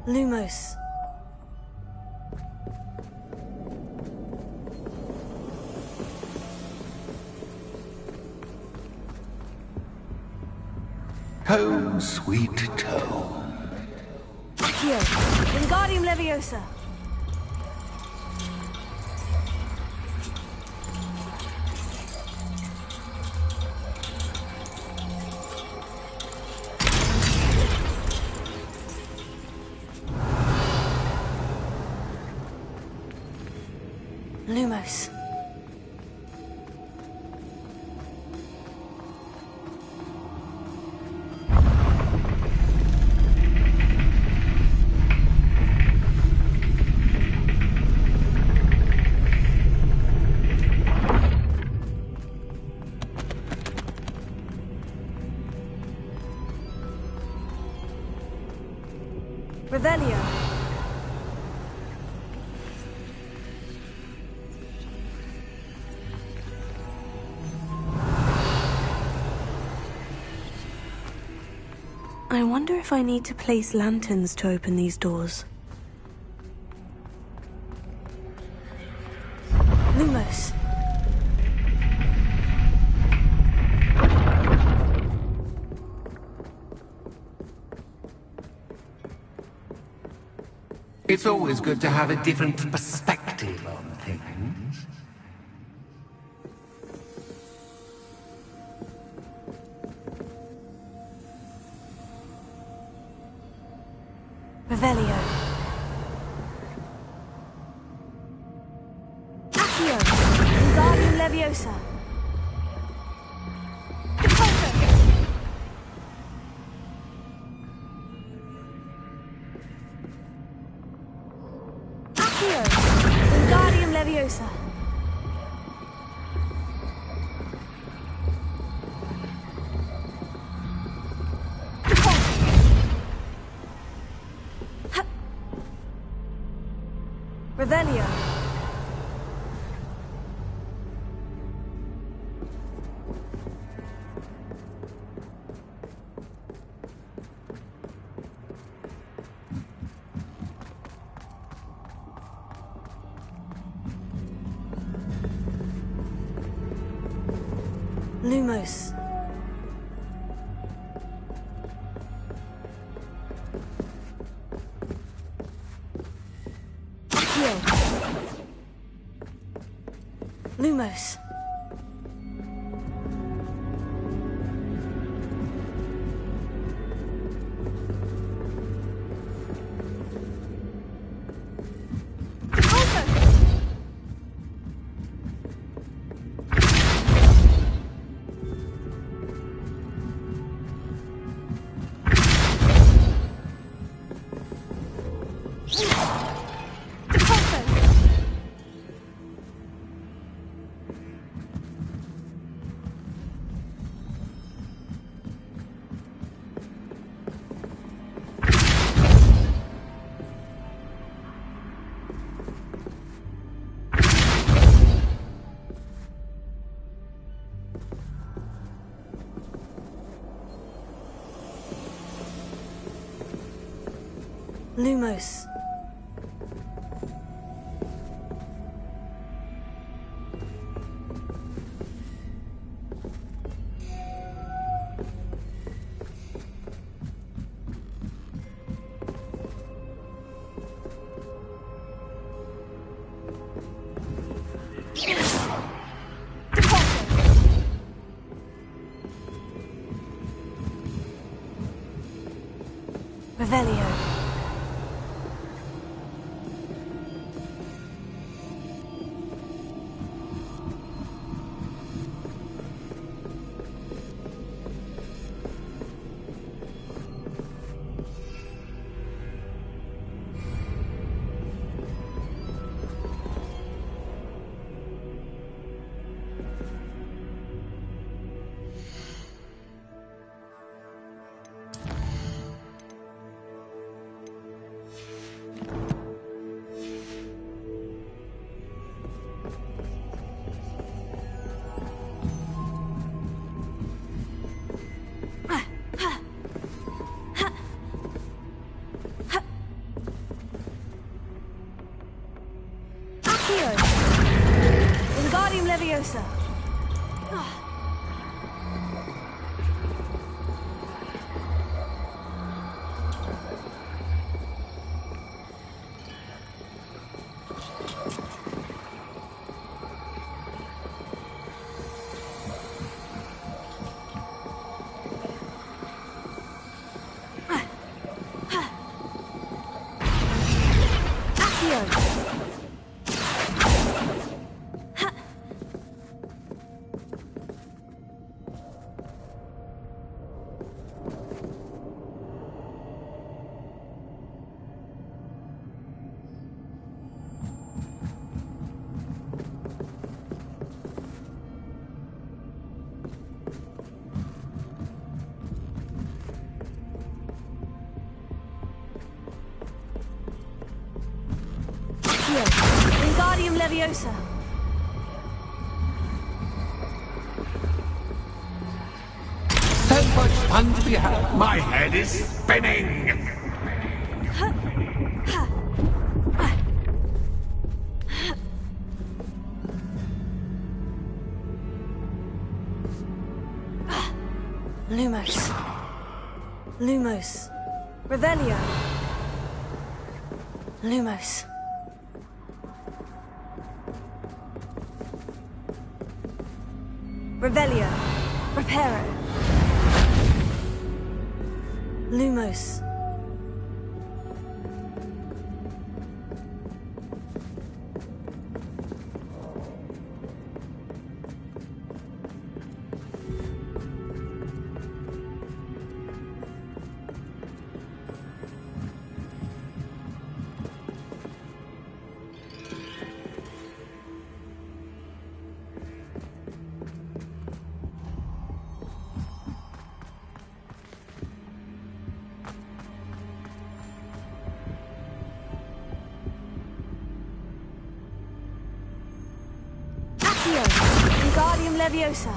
Speaker 2: Lumos.
Speaker 12: Home sweet home.
Speaker 2: Accio, Wingardium Leviosa. Lumos. Revelio. I wonder if I need to place lanterns to open these doors. Lumos.
Speaker 12: It's always good to have a different perspective on things.
Speaker 2: Revelio. Accio, Wingardium Leviosa. Accio, Wingardium Leviosa. Revelio. Lumos. Accio. Lumos. Lumos. Revelio. Wingardium Leviosa. Leviosa.
Speaker 12: So much fun to be had. My head is spinning.
Speaker 2: Lumos. Lumos. Revelio. Lumos. Revelio. Reparo. Lumos. Wingardium Leviosa.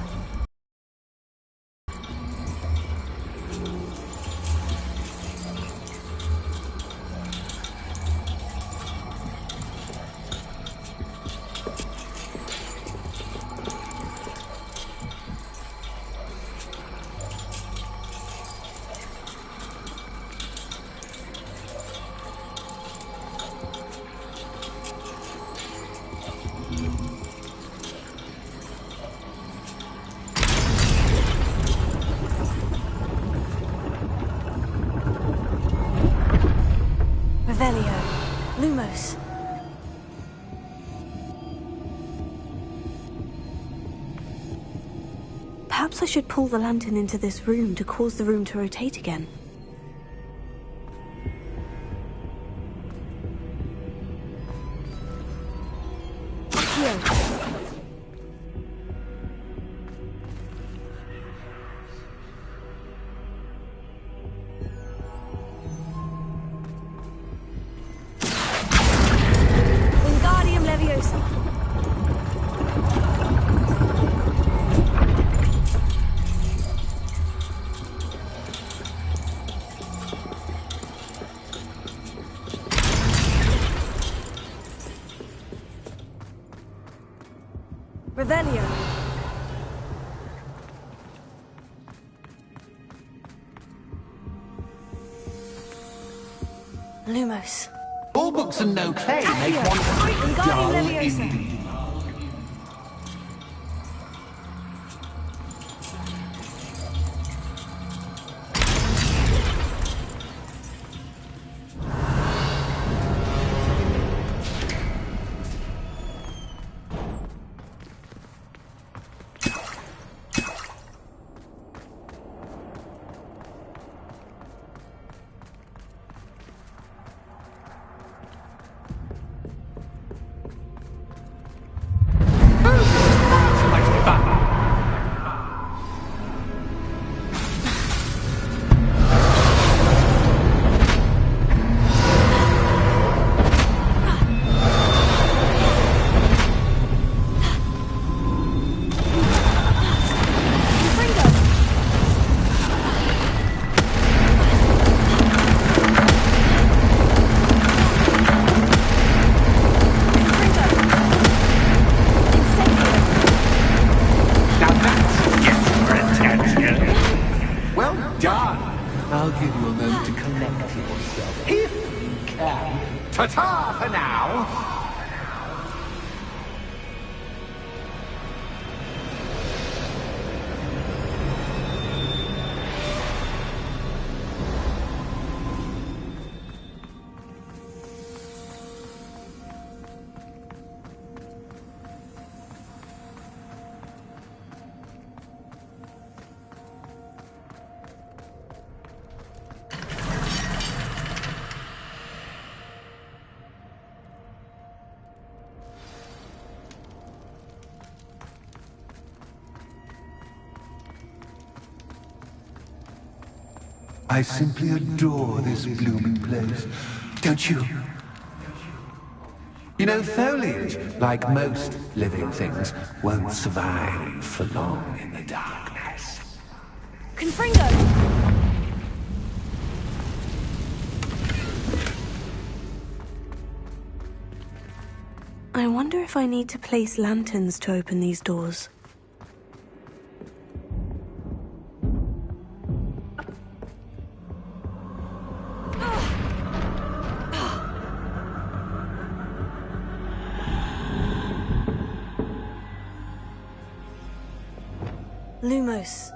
Speaker 2: Revelio. Lumos. Perhaps I should pull the lantern into this room to cause the room to rotate again. Wingardium Leviosa. Revelio. Lumos.
Speaker 12: All books and no play make one
Speaker 2: Wingardium
Speaker 12: dull
Speaker 2: Leviosa.
Speaker 12: indeed. I'll give you a moment to collect yourself, if you can. Ta-ta for now! I simply adore this blooming place, don't you? know, foliage, like most living things, won't survive for long in the darkness.
Speaker 2: Confringo! I wonder if I need to place lanterns to open these doors. Lumos.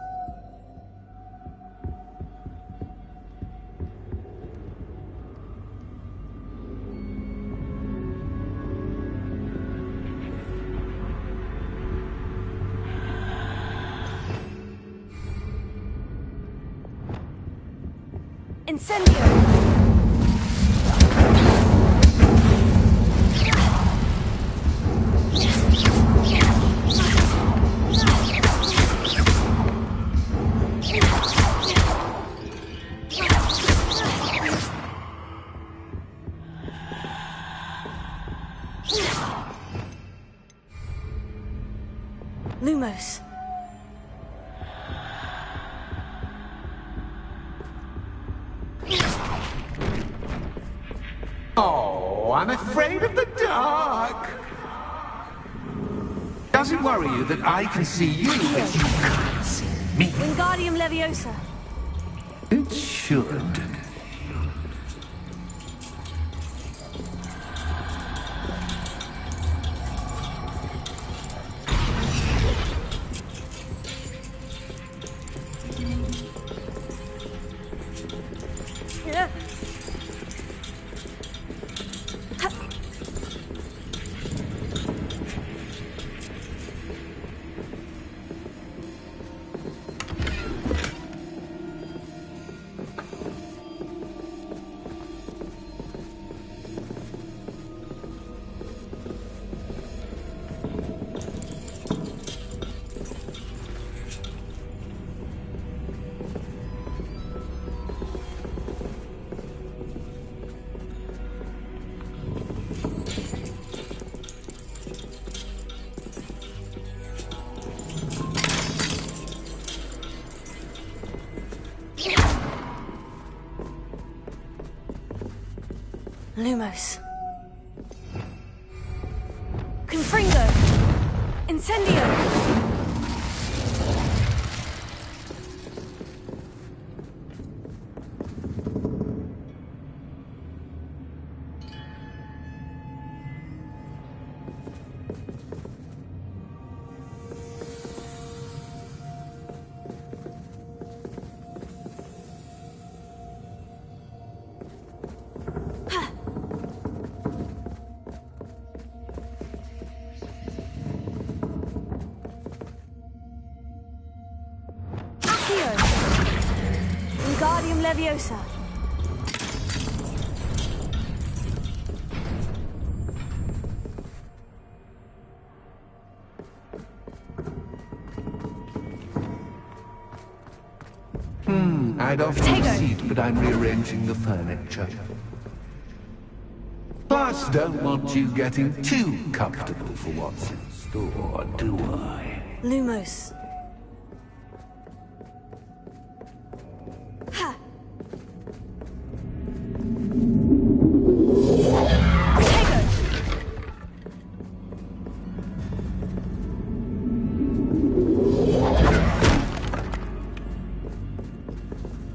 Speaker 2: Incendio! Lumos.
Speaker 12: Oh, I'm afraid of the dark. Does it worry you that I can see you, but you can't see me?
Speaker 2: Wingardium Leviosa.
Speaker 12: It should.
Speaker 2: Lumos. Confringo. Incendio. Wingardium Leviosa.
Speaker 12: I'd often concede, but I'm rearranging the furniture. Plus, don't want you getting too comfortable for what's in store, do I?
Speaker 2: Lumos.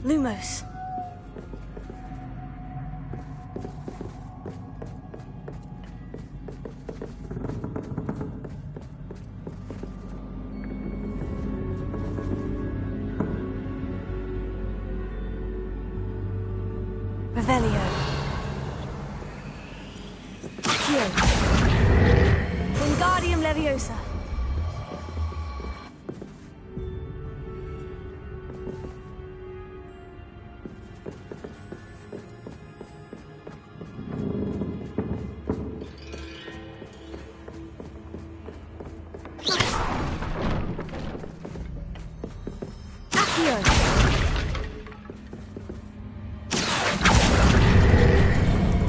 Speaker 2: Lumos. Revelio. Accio. Wingardium Leviosa.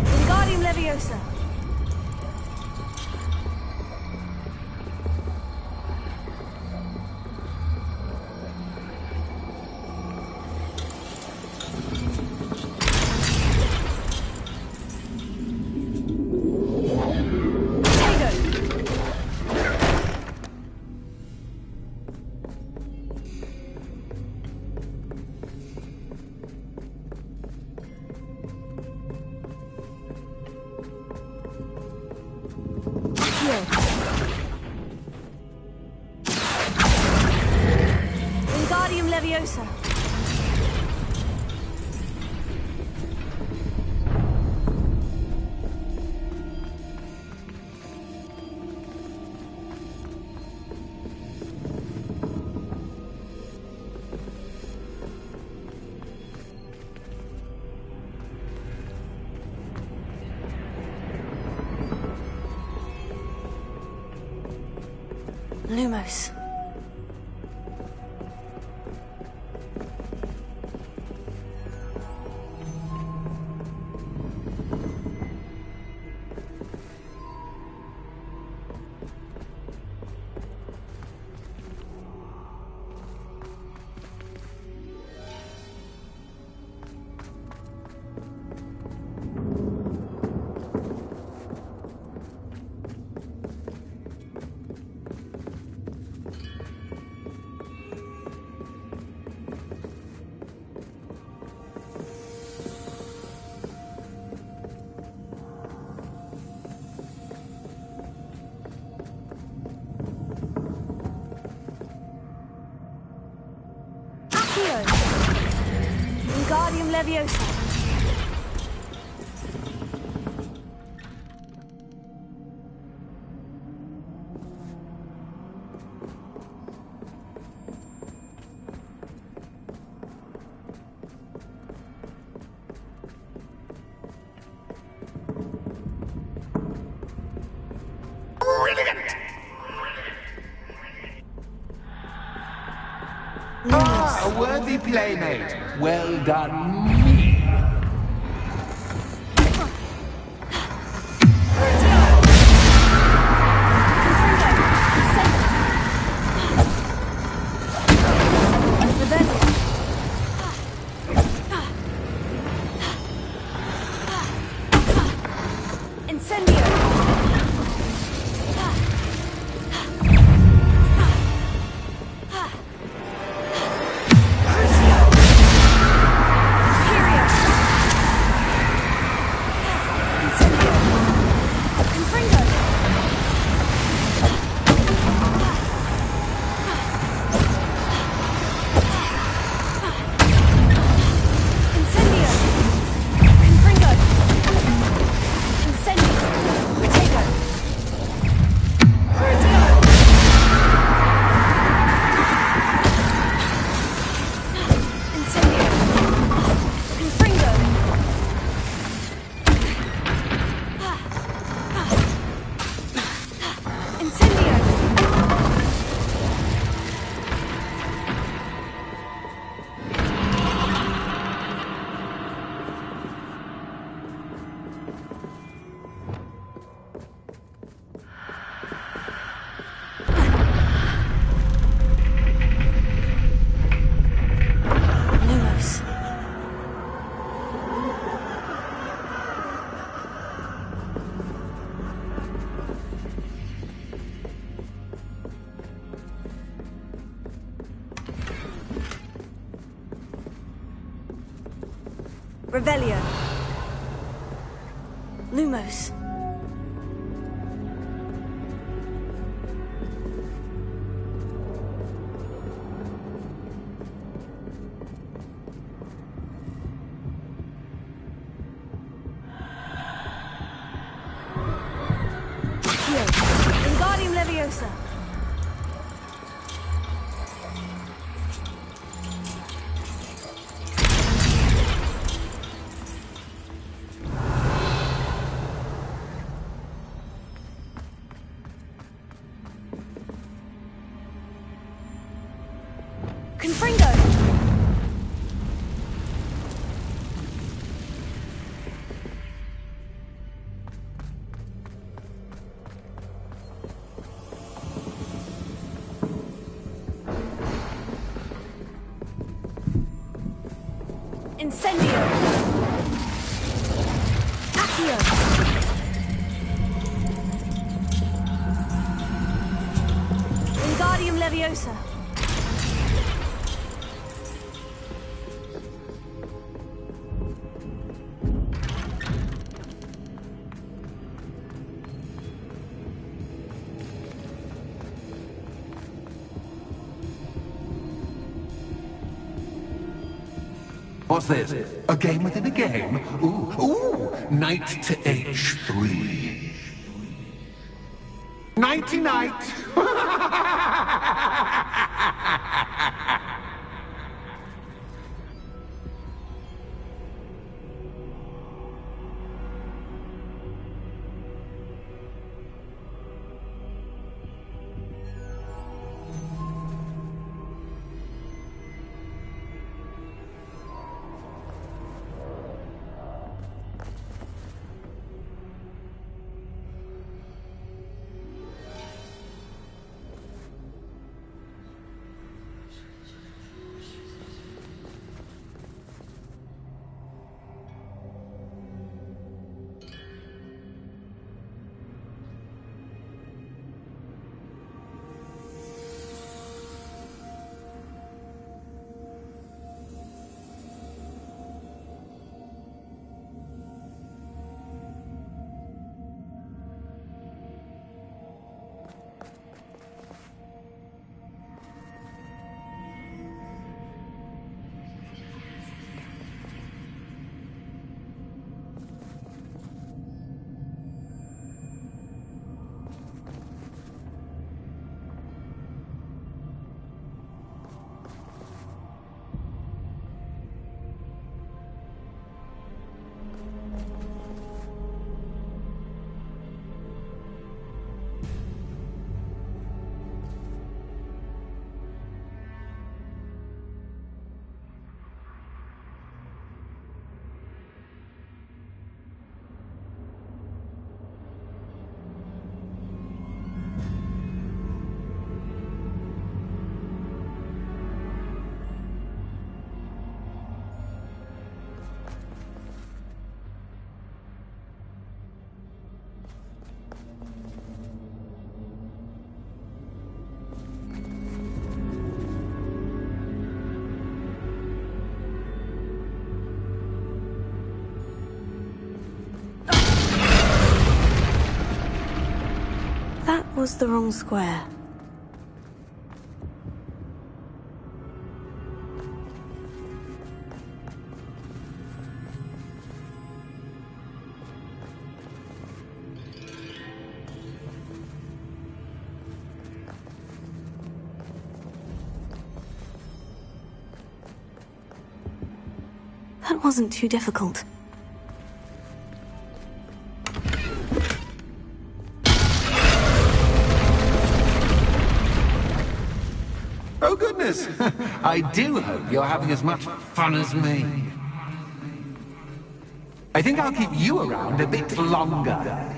Speaker 2: Wingardium Leviosa. Leviosa. Lumos. Wingardium Leviosa.
Speaker 12: Ah, a worthy playmate. Well done, me. Revelio. Lumos. Wingardium Leviosa. Confringo! Incendio! Accio! Wingardium Leviosa! What's this? A game within a game? Ooh, knight to h3. Nighty-night!
Speaker 2: That was the wrong square. That wasn't too difficult.
Speaker 12: Oh, goodness! I do hope you're having as much fun as me. I think I'll keep you around a bit longer.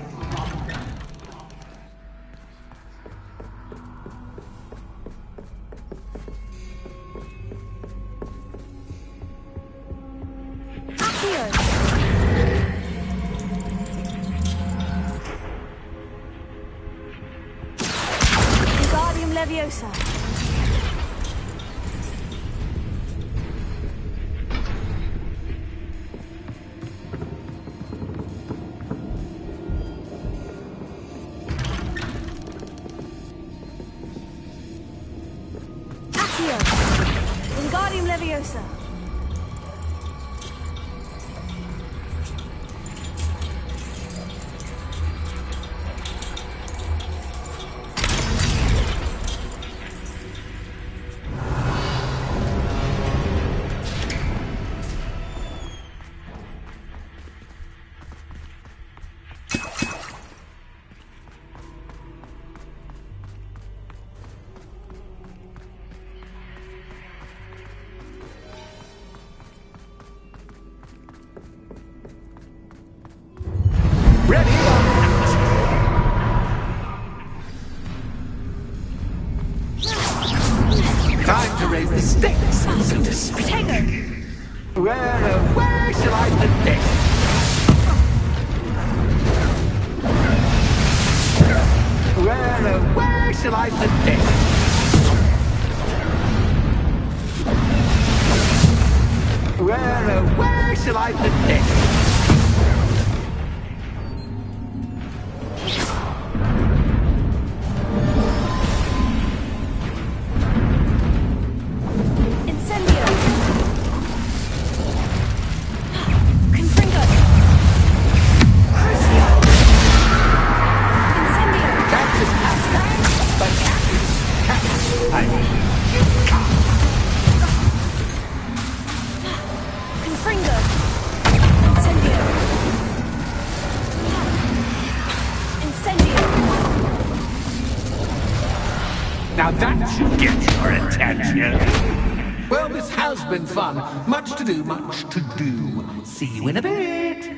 Speaker 2: Wingardium Leviosa. Wingardium Leviosa.
Speaker 12: Time to raise the stakes, so to speak. Where shall I put this? Where shall I put this? Where shall I put this?
Speaker 2: Confringo. Incendio. Incendio.
Speaker 12: Now that should get your attention. Well, this has been fun. Much to do, much to do. See you in a bit.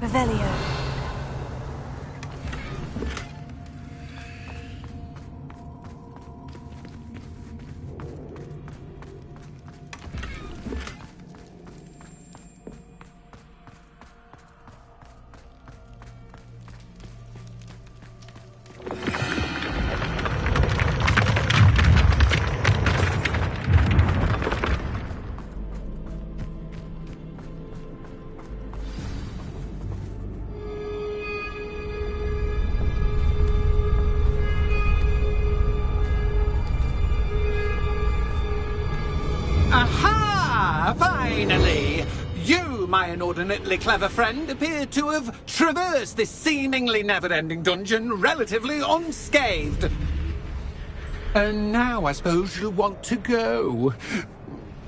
Speaker 2: Revelio.
Speaker 12: Aha! Finally! You, my inordinately clever friend, appear to have traversed this seemingly never-ending dungeon relatively unscathed. And now I suppose you'll want to go.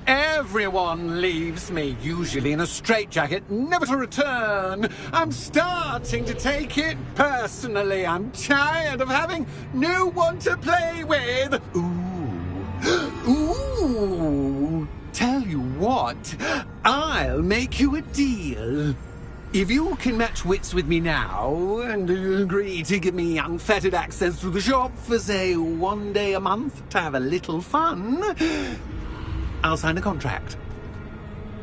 Speaker 12: Everyone leaves me, usually in a straitjacket, never to return. I'm starting to take it personally. I'm tired of having no one to play with. Ooh, tell you what, I'll make you a deal. If you can match wits with me now and agree to give me unfettered access to the shop for, say, 1 day a month to have a little fun, I'll sign a contract.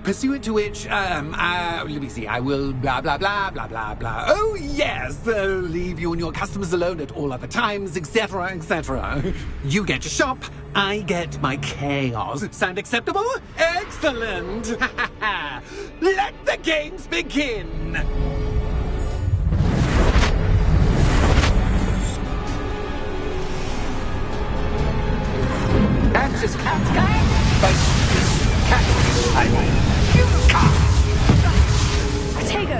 Speaker 12: Pursuant to which, let me see, I will blah, blah, blah, blah, blah, blah. Oh, yes, leave you and your customers alone at all other times, etc., etc. You get your shop, I get my chaos. Sound acceptable? Excellent! Let the games begin! That's just cat guy, but cat. I mean,
Speaker 2: Protego.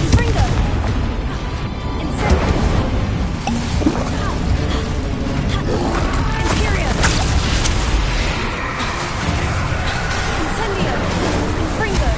Speaker 2: Confringo. Incendio. Interior. Incendio. Confringo.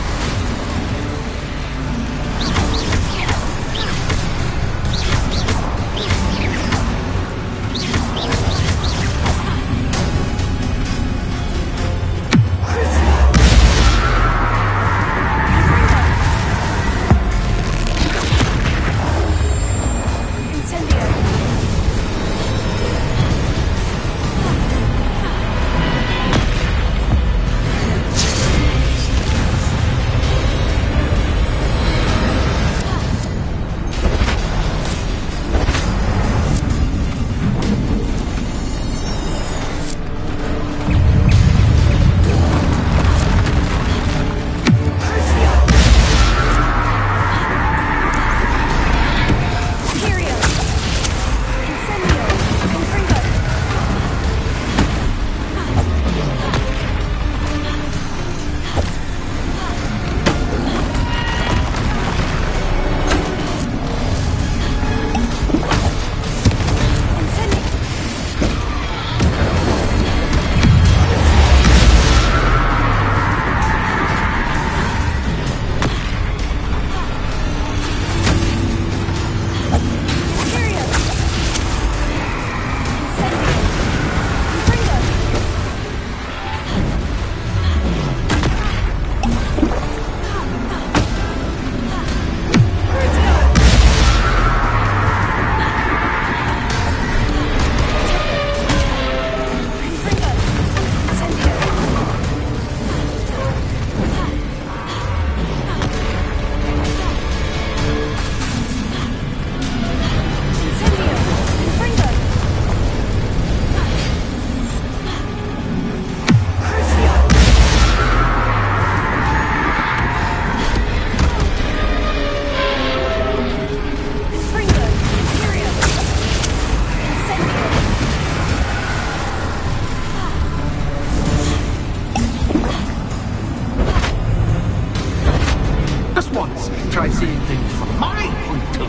Speaker 12: once try seeing things from my point of view.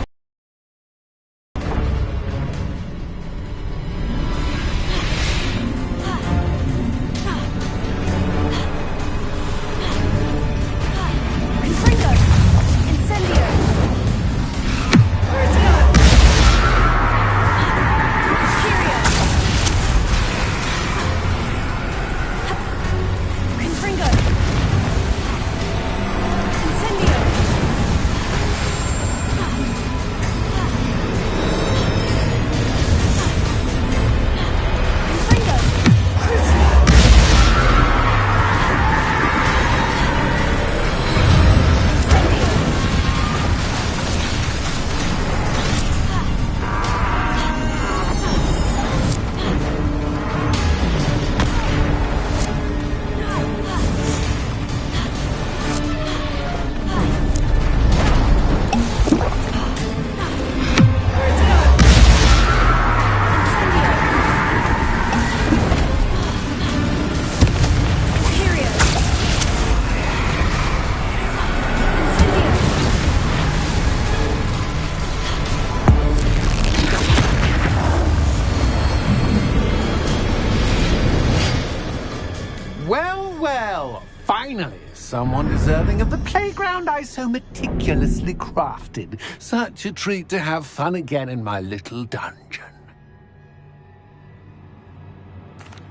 Speaker 12: Finally, someone deserving of the playground I so meticulously crafted. Such a treat to have fun again in my little dungeon.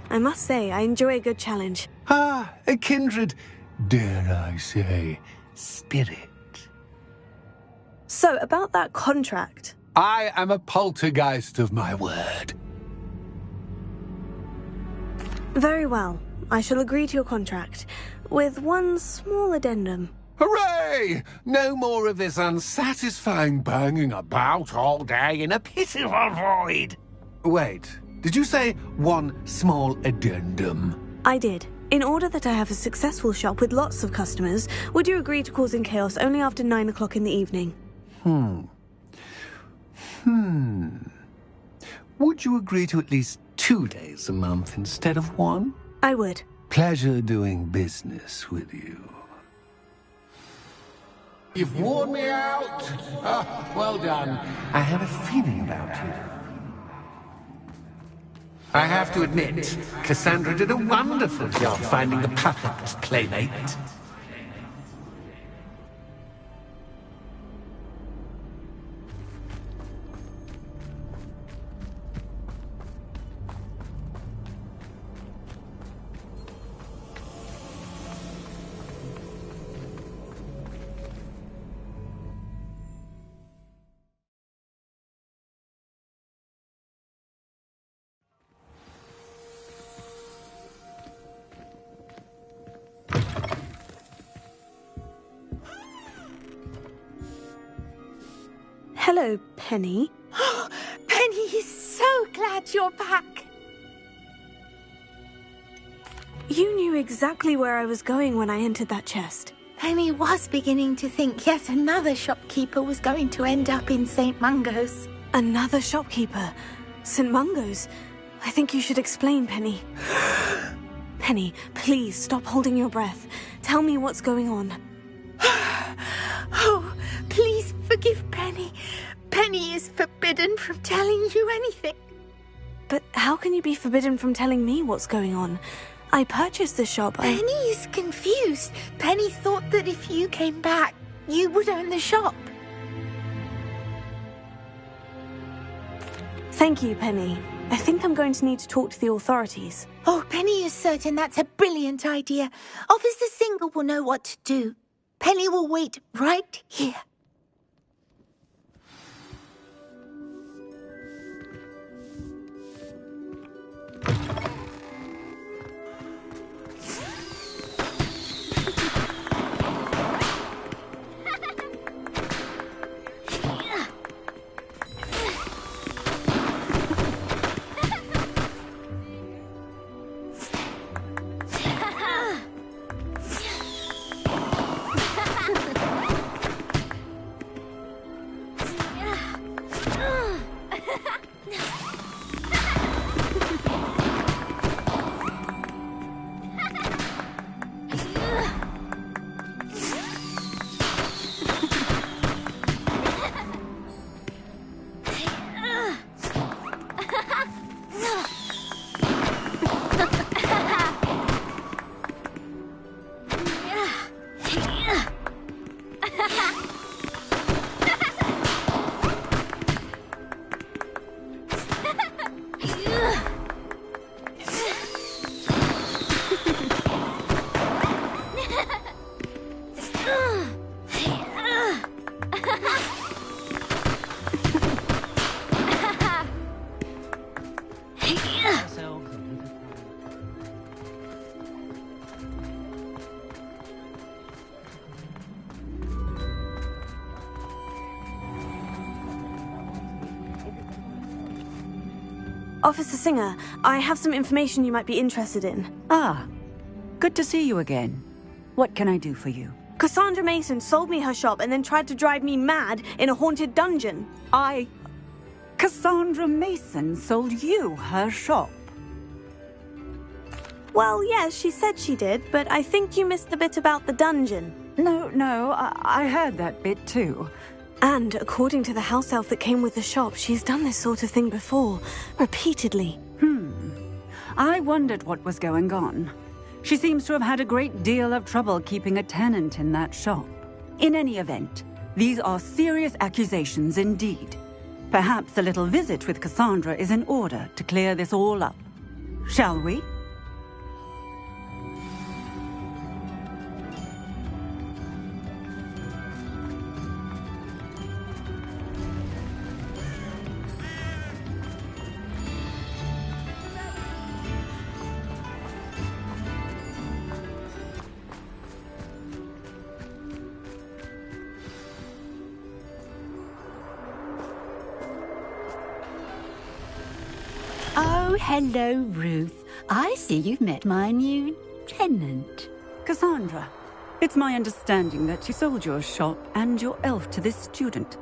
Speaker 2: I must say, I enjoy a good challenge.
Speaker 12: Ah, a kindred, dare I say, spirit.
Speaker 2: So, about that contract.
Speaker 12: I am a poltergeist of my word.
Speaker 2: Very well. I shall agree to your contract, with one small addendum.
Speaker 12: Hooray! No more of this unsatisfying banging about all day in a pitiful void. Wait, did you say one small addendum?
Speaker 2: I did. In order that I have a successful shop with lots of customers, would you agree to causing chaos only after 9 o'clock in the evening?
Speaker 12: Would you agree to at least 2 days a month instead of 1?
Speaker 2: I would.
Speaker 12: Pleasure doing business with you. You've worn me out. Well done. I have a feeling about you. I have to admit, Cassandra did a wonderful job finding the perfect playmate.
Speaker 2: Hello, Penny.
Speaker 5: Penny is so glad you're back.
Speaker 2: You knew exactly where I was going when I entered that chest.
Speaker 5: Penny was beginning to think yet another shopkeeper was going to end up in St. Mungo's.
Speaker 2: Another shopkeeper? St. Mungo's? I think you should explain, Penny. Penny, please stop holding your breath. Tell me what's going on.
Speaker 5: Oh, please forgive Penny. Penny is forbidden from telling you anything.
Speaker 2: But how can you be forbidden from telling me what's going on? I purchased the shop.
Speaker 5: Penny is confused. Penny thought that if you came back, you would own the shop.
Speaker 2: Thank you, Penny. I think I'm going to need to talk to the authorities.
Speaker 5: Oh, Penny is certain that's a brilliant idea. Officer Single will know what to do. Penny will wait right here.
Speaker 2: Officer Singer, I have some information you might be interested in.
Speaker 13: Ah, good to see you again. What can I do for you?
Speaker 2: Cassandra Mason sold me her shop and then tried to drive me mad in a haunted dungeon.
Speaker 13: Cassandra Mason sold you her shop?
Speaker 2: Well, yes, she said she did, but I think you missed the bit about the dungeon.
Speaker 13: No, I heard that bit too.
Speaker 2: And according to the house elf that came with the shop, she's done this sort of thing before, repeatedly.
Speaker 13: I wondered what was going on. She seems to have had a great deal of trouble keeping a tenant in that shop. In any event, these are serious accusations indeed. Perhaps a little visit with Cassandra is in order to clear this all up. Shall we?
Speaker 10: Oh, hello, Ruth. I see you've met my new tenant.
Speaker 13: Cassandra, it's my understanding that you sold your shop and your elf to this student.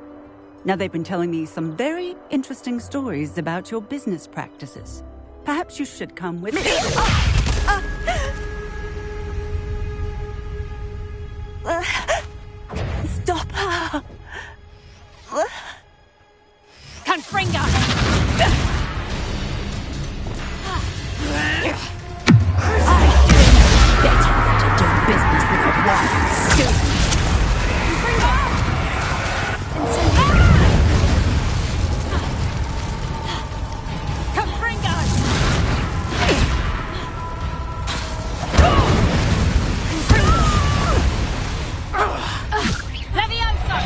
Speaker 13: Now, they've been telling me some very interesting stories about your business practices. Perhaps you should come with me.
Speaker 2: Stop her!
Speaker 5: Confringo!
Speaker 10: Better than to do business with a wild student.
Speaker 5: Confringo! Levioso!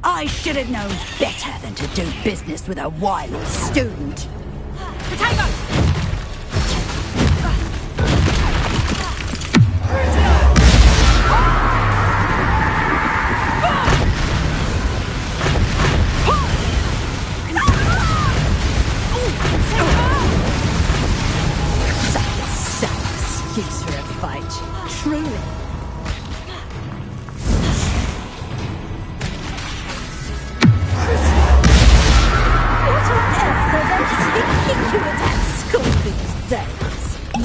Speaker 10: I should have known better than to do business with a wily student.
Speaker 5: Potato!
Speaker 10: Excuse for a fight, truly. What on earth are they teaching you at that school these days? I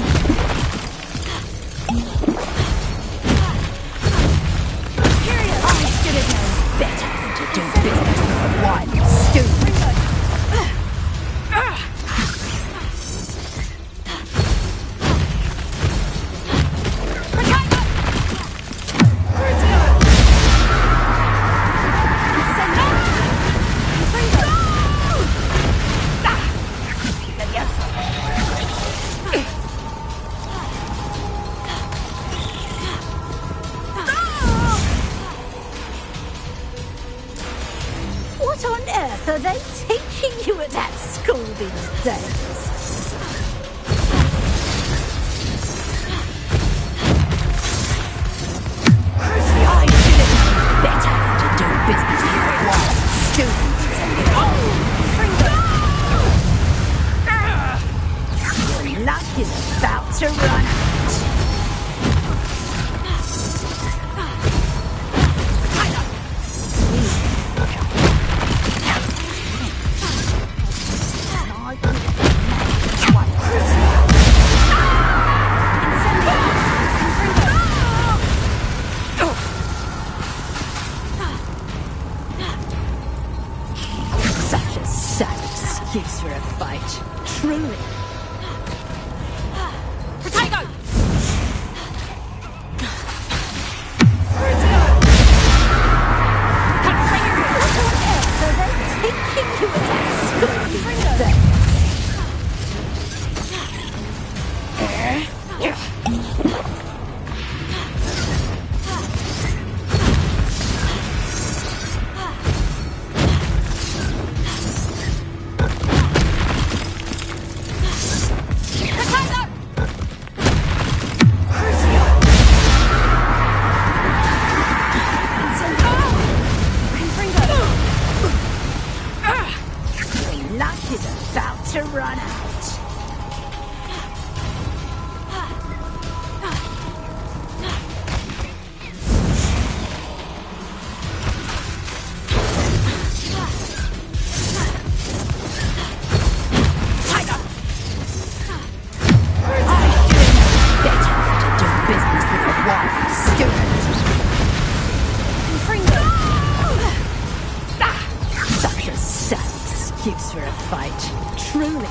Speaker 10: should have known better than to do business with a wild student. What on earth are they teaching you at that school these days? I should have known better than to do business with a wild student. Your luck is about to run out. Such a sad excuse for a fight, truly.
Speaker 5: Potato!
Speaker 10: fight, truly.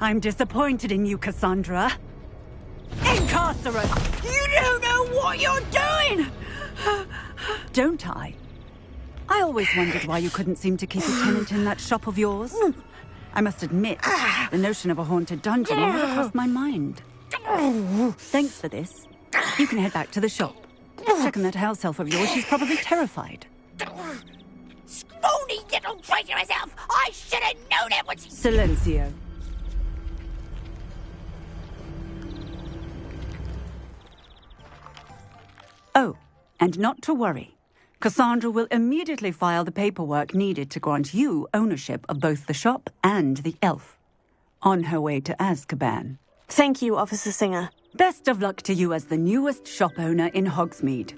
Speaker 13: I'm disappointed in you, Cassandra. Incarcerate!
Speaker 10: You don't know what you're doing!
Speaker 13: Don't I? I always wondered why you couldn't seem to keep a tenant in that shop of yours. I must admit, the notion of a haunted dungeon never crossed my mind. Thanks for this. You can head back to the shop. Check on that house elf of yours. She's probably terrified.
Speaker 9: Scrawny little traitor herself! I should have known it was...
Speaker 13: Silencio. Oh, and not to worry. Cassandra will immediately file the paperwork needed to grant you ownership of both the shop and the elf. On her way to Azkaban.
Speaker 2: Thank you, Officer Singer.
Speaker 13: Best of luck to you as the newest shop owner in Hogsmeade.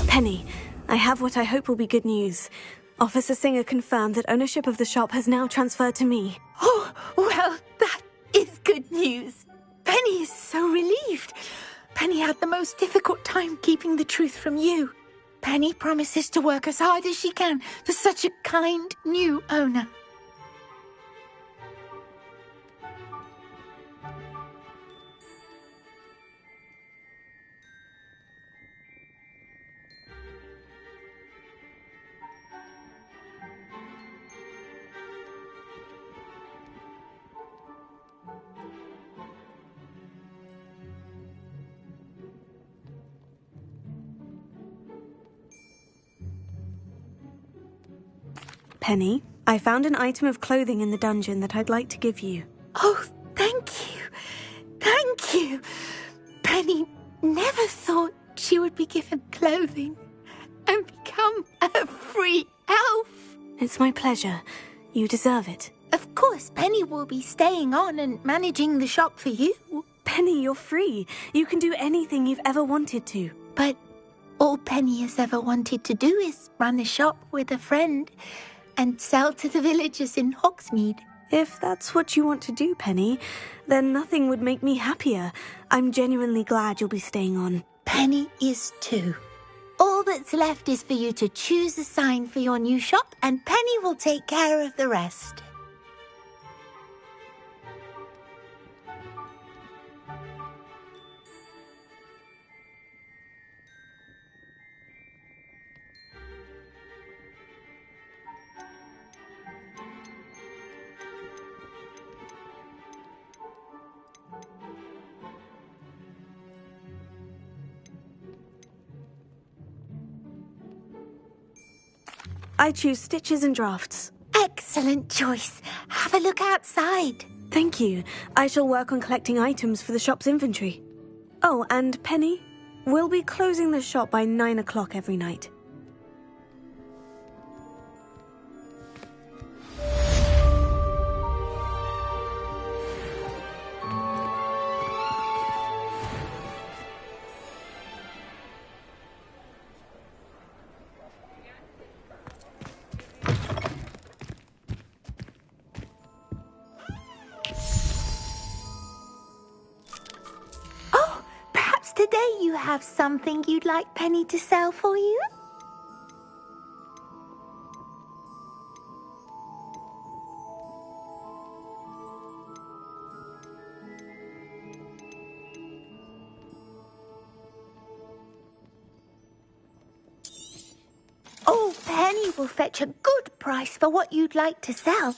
Speaker 2: Penny, I have what I hope will be good news. Officer Singer confirmed that ownership of the shop has now transferred to me.
Speaker 5: Oh, well, that is good news. Penny is so relieved. Penny had the most difficult time keeping the truth from you. Penny promises to work as hard as she can for such a kind new owner.
Speaker 2: Penny, I found an item of clothing in the dungeon that I'd like to give you.
Speaker 5: Oh, thank you. Thank you. Penny never thought she would be given clothing and become a free elf.
Speaker 2: It's my pleasure. You deserve it.
Speaker 5: Of course, Penny will be staying on and managing the shop for you.
Speaker 2: Penny, you're free. You can do anything you've ever wanted to.
Speaker 5: But all Penny has ever wanted to do is run a shop with a friend and sell to the villagers in Hogsmeade.
Speaker 2: If that's what you want to do, Penny, then nothing would make me happier. I'm genuinely glad you'll be staying on.
Speaker 5: Penny is too. All that's left is for you to choose a sign for your new shop, and Penny will take care of the rest.
Speaker 2: I choose stitches and drafts.
Speaker 5: Excellent choice. Have a look outside.
Speaker 2: Thank you. I shall work on collecting items for the shop's inventory. Oh, and Penny, we'll be closing the shop by 9 o'clock every night.
Speaker 5: Today you have something you'd like Penny to sell for you? Oh, Penny will fetch a good price for what you'd like to sell.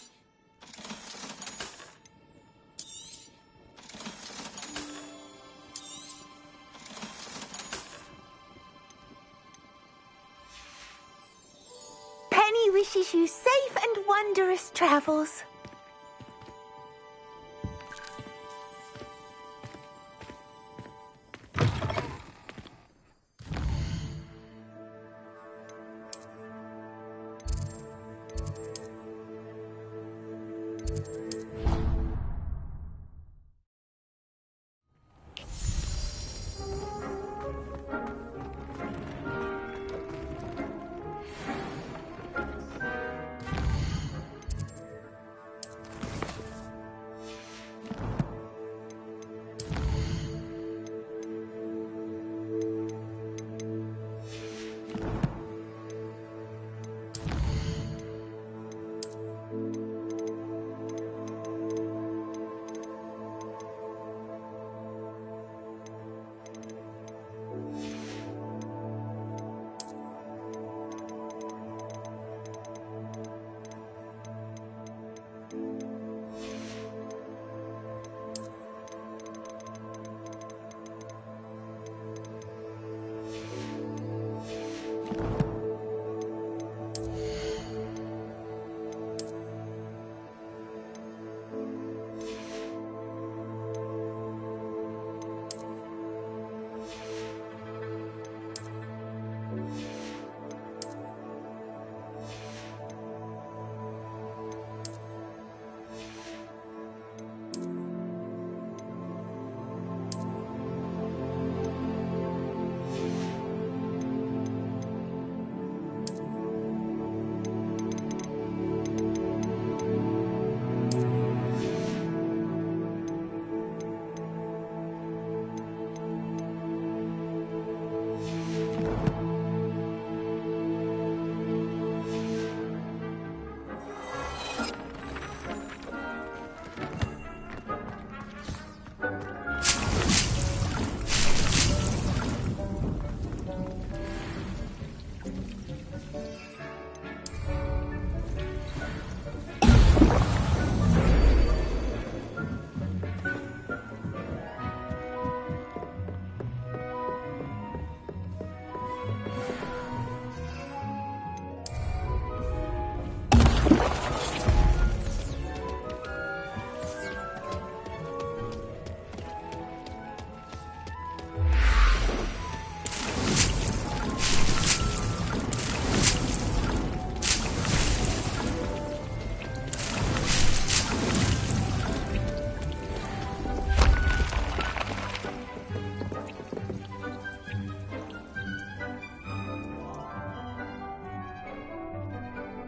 Speaker 5: Wishes you safe and wondrous travels.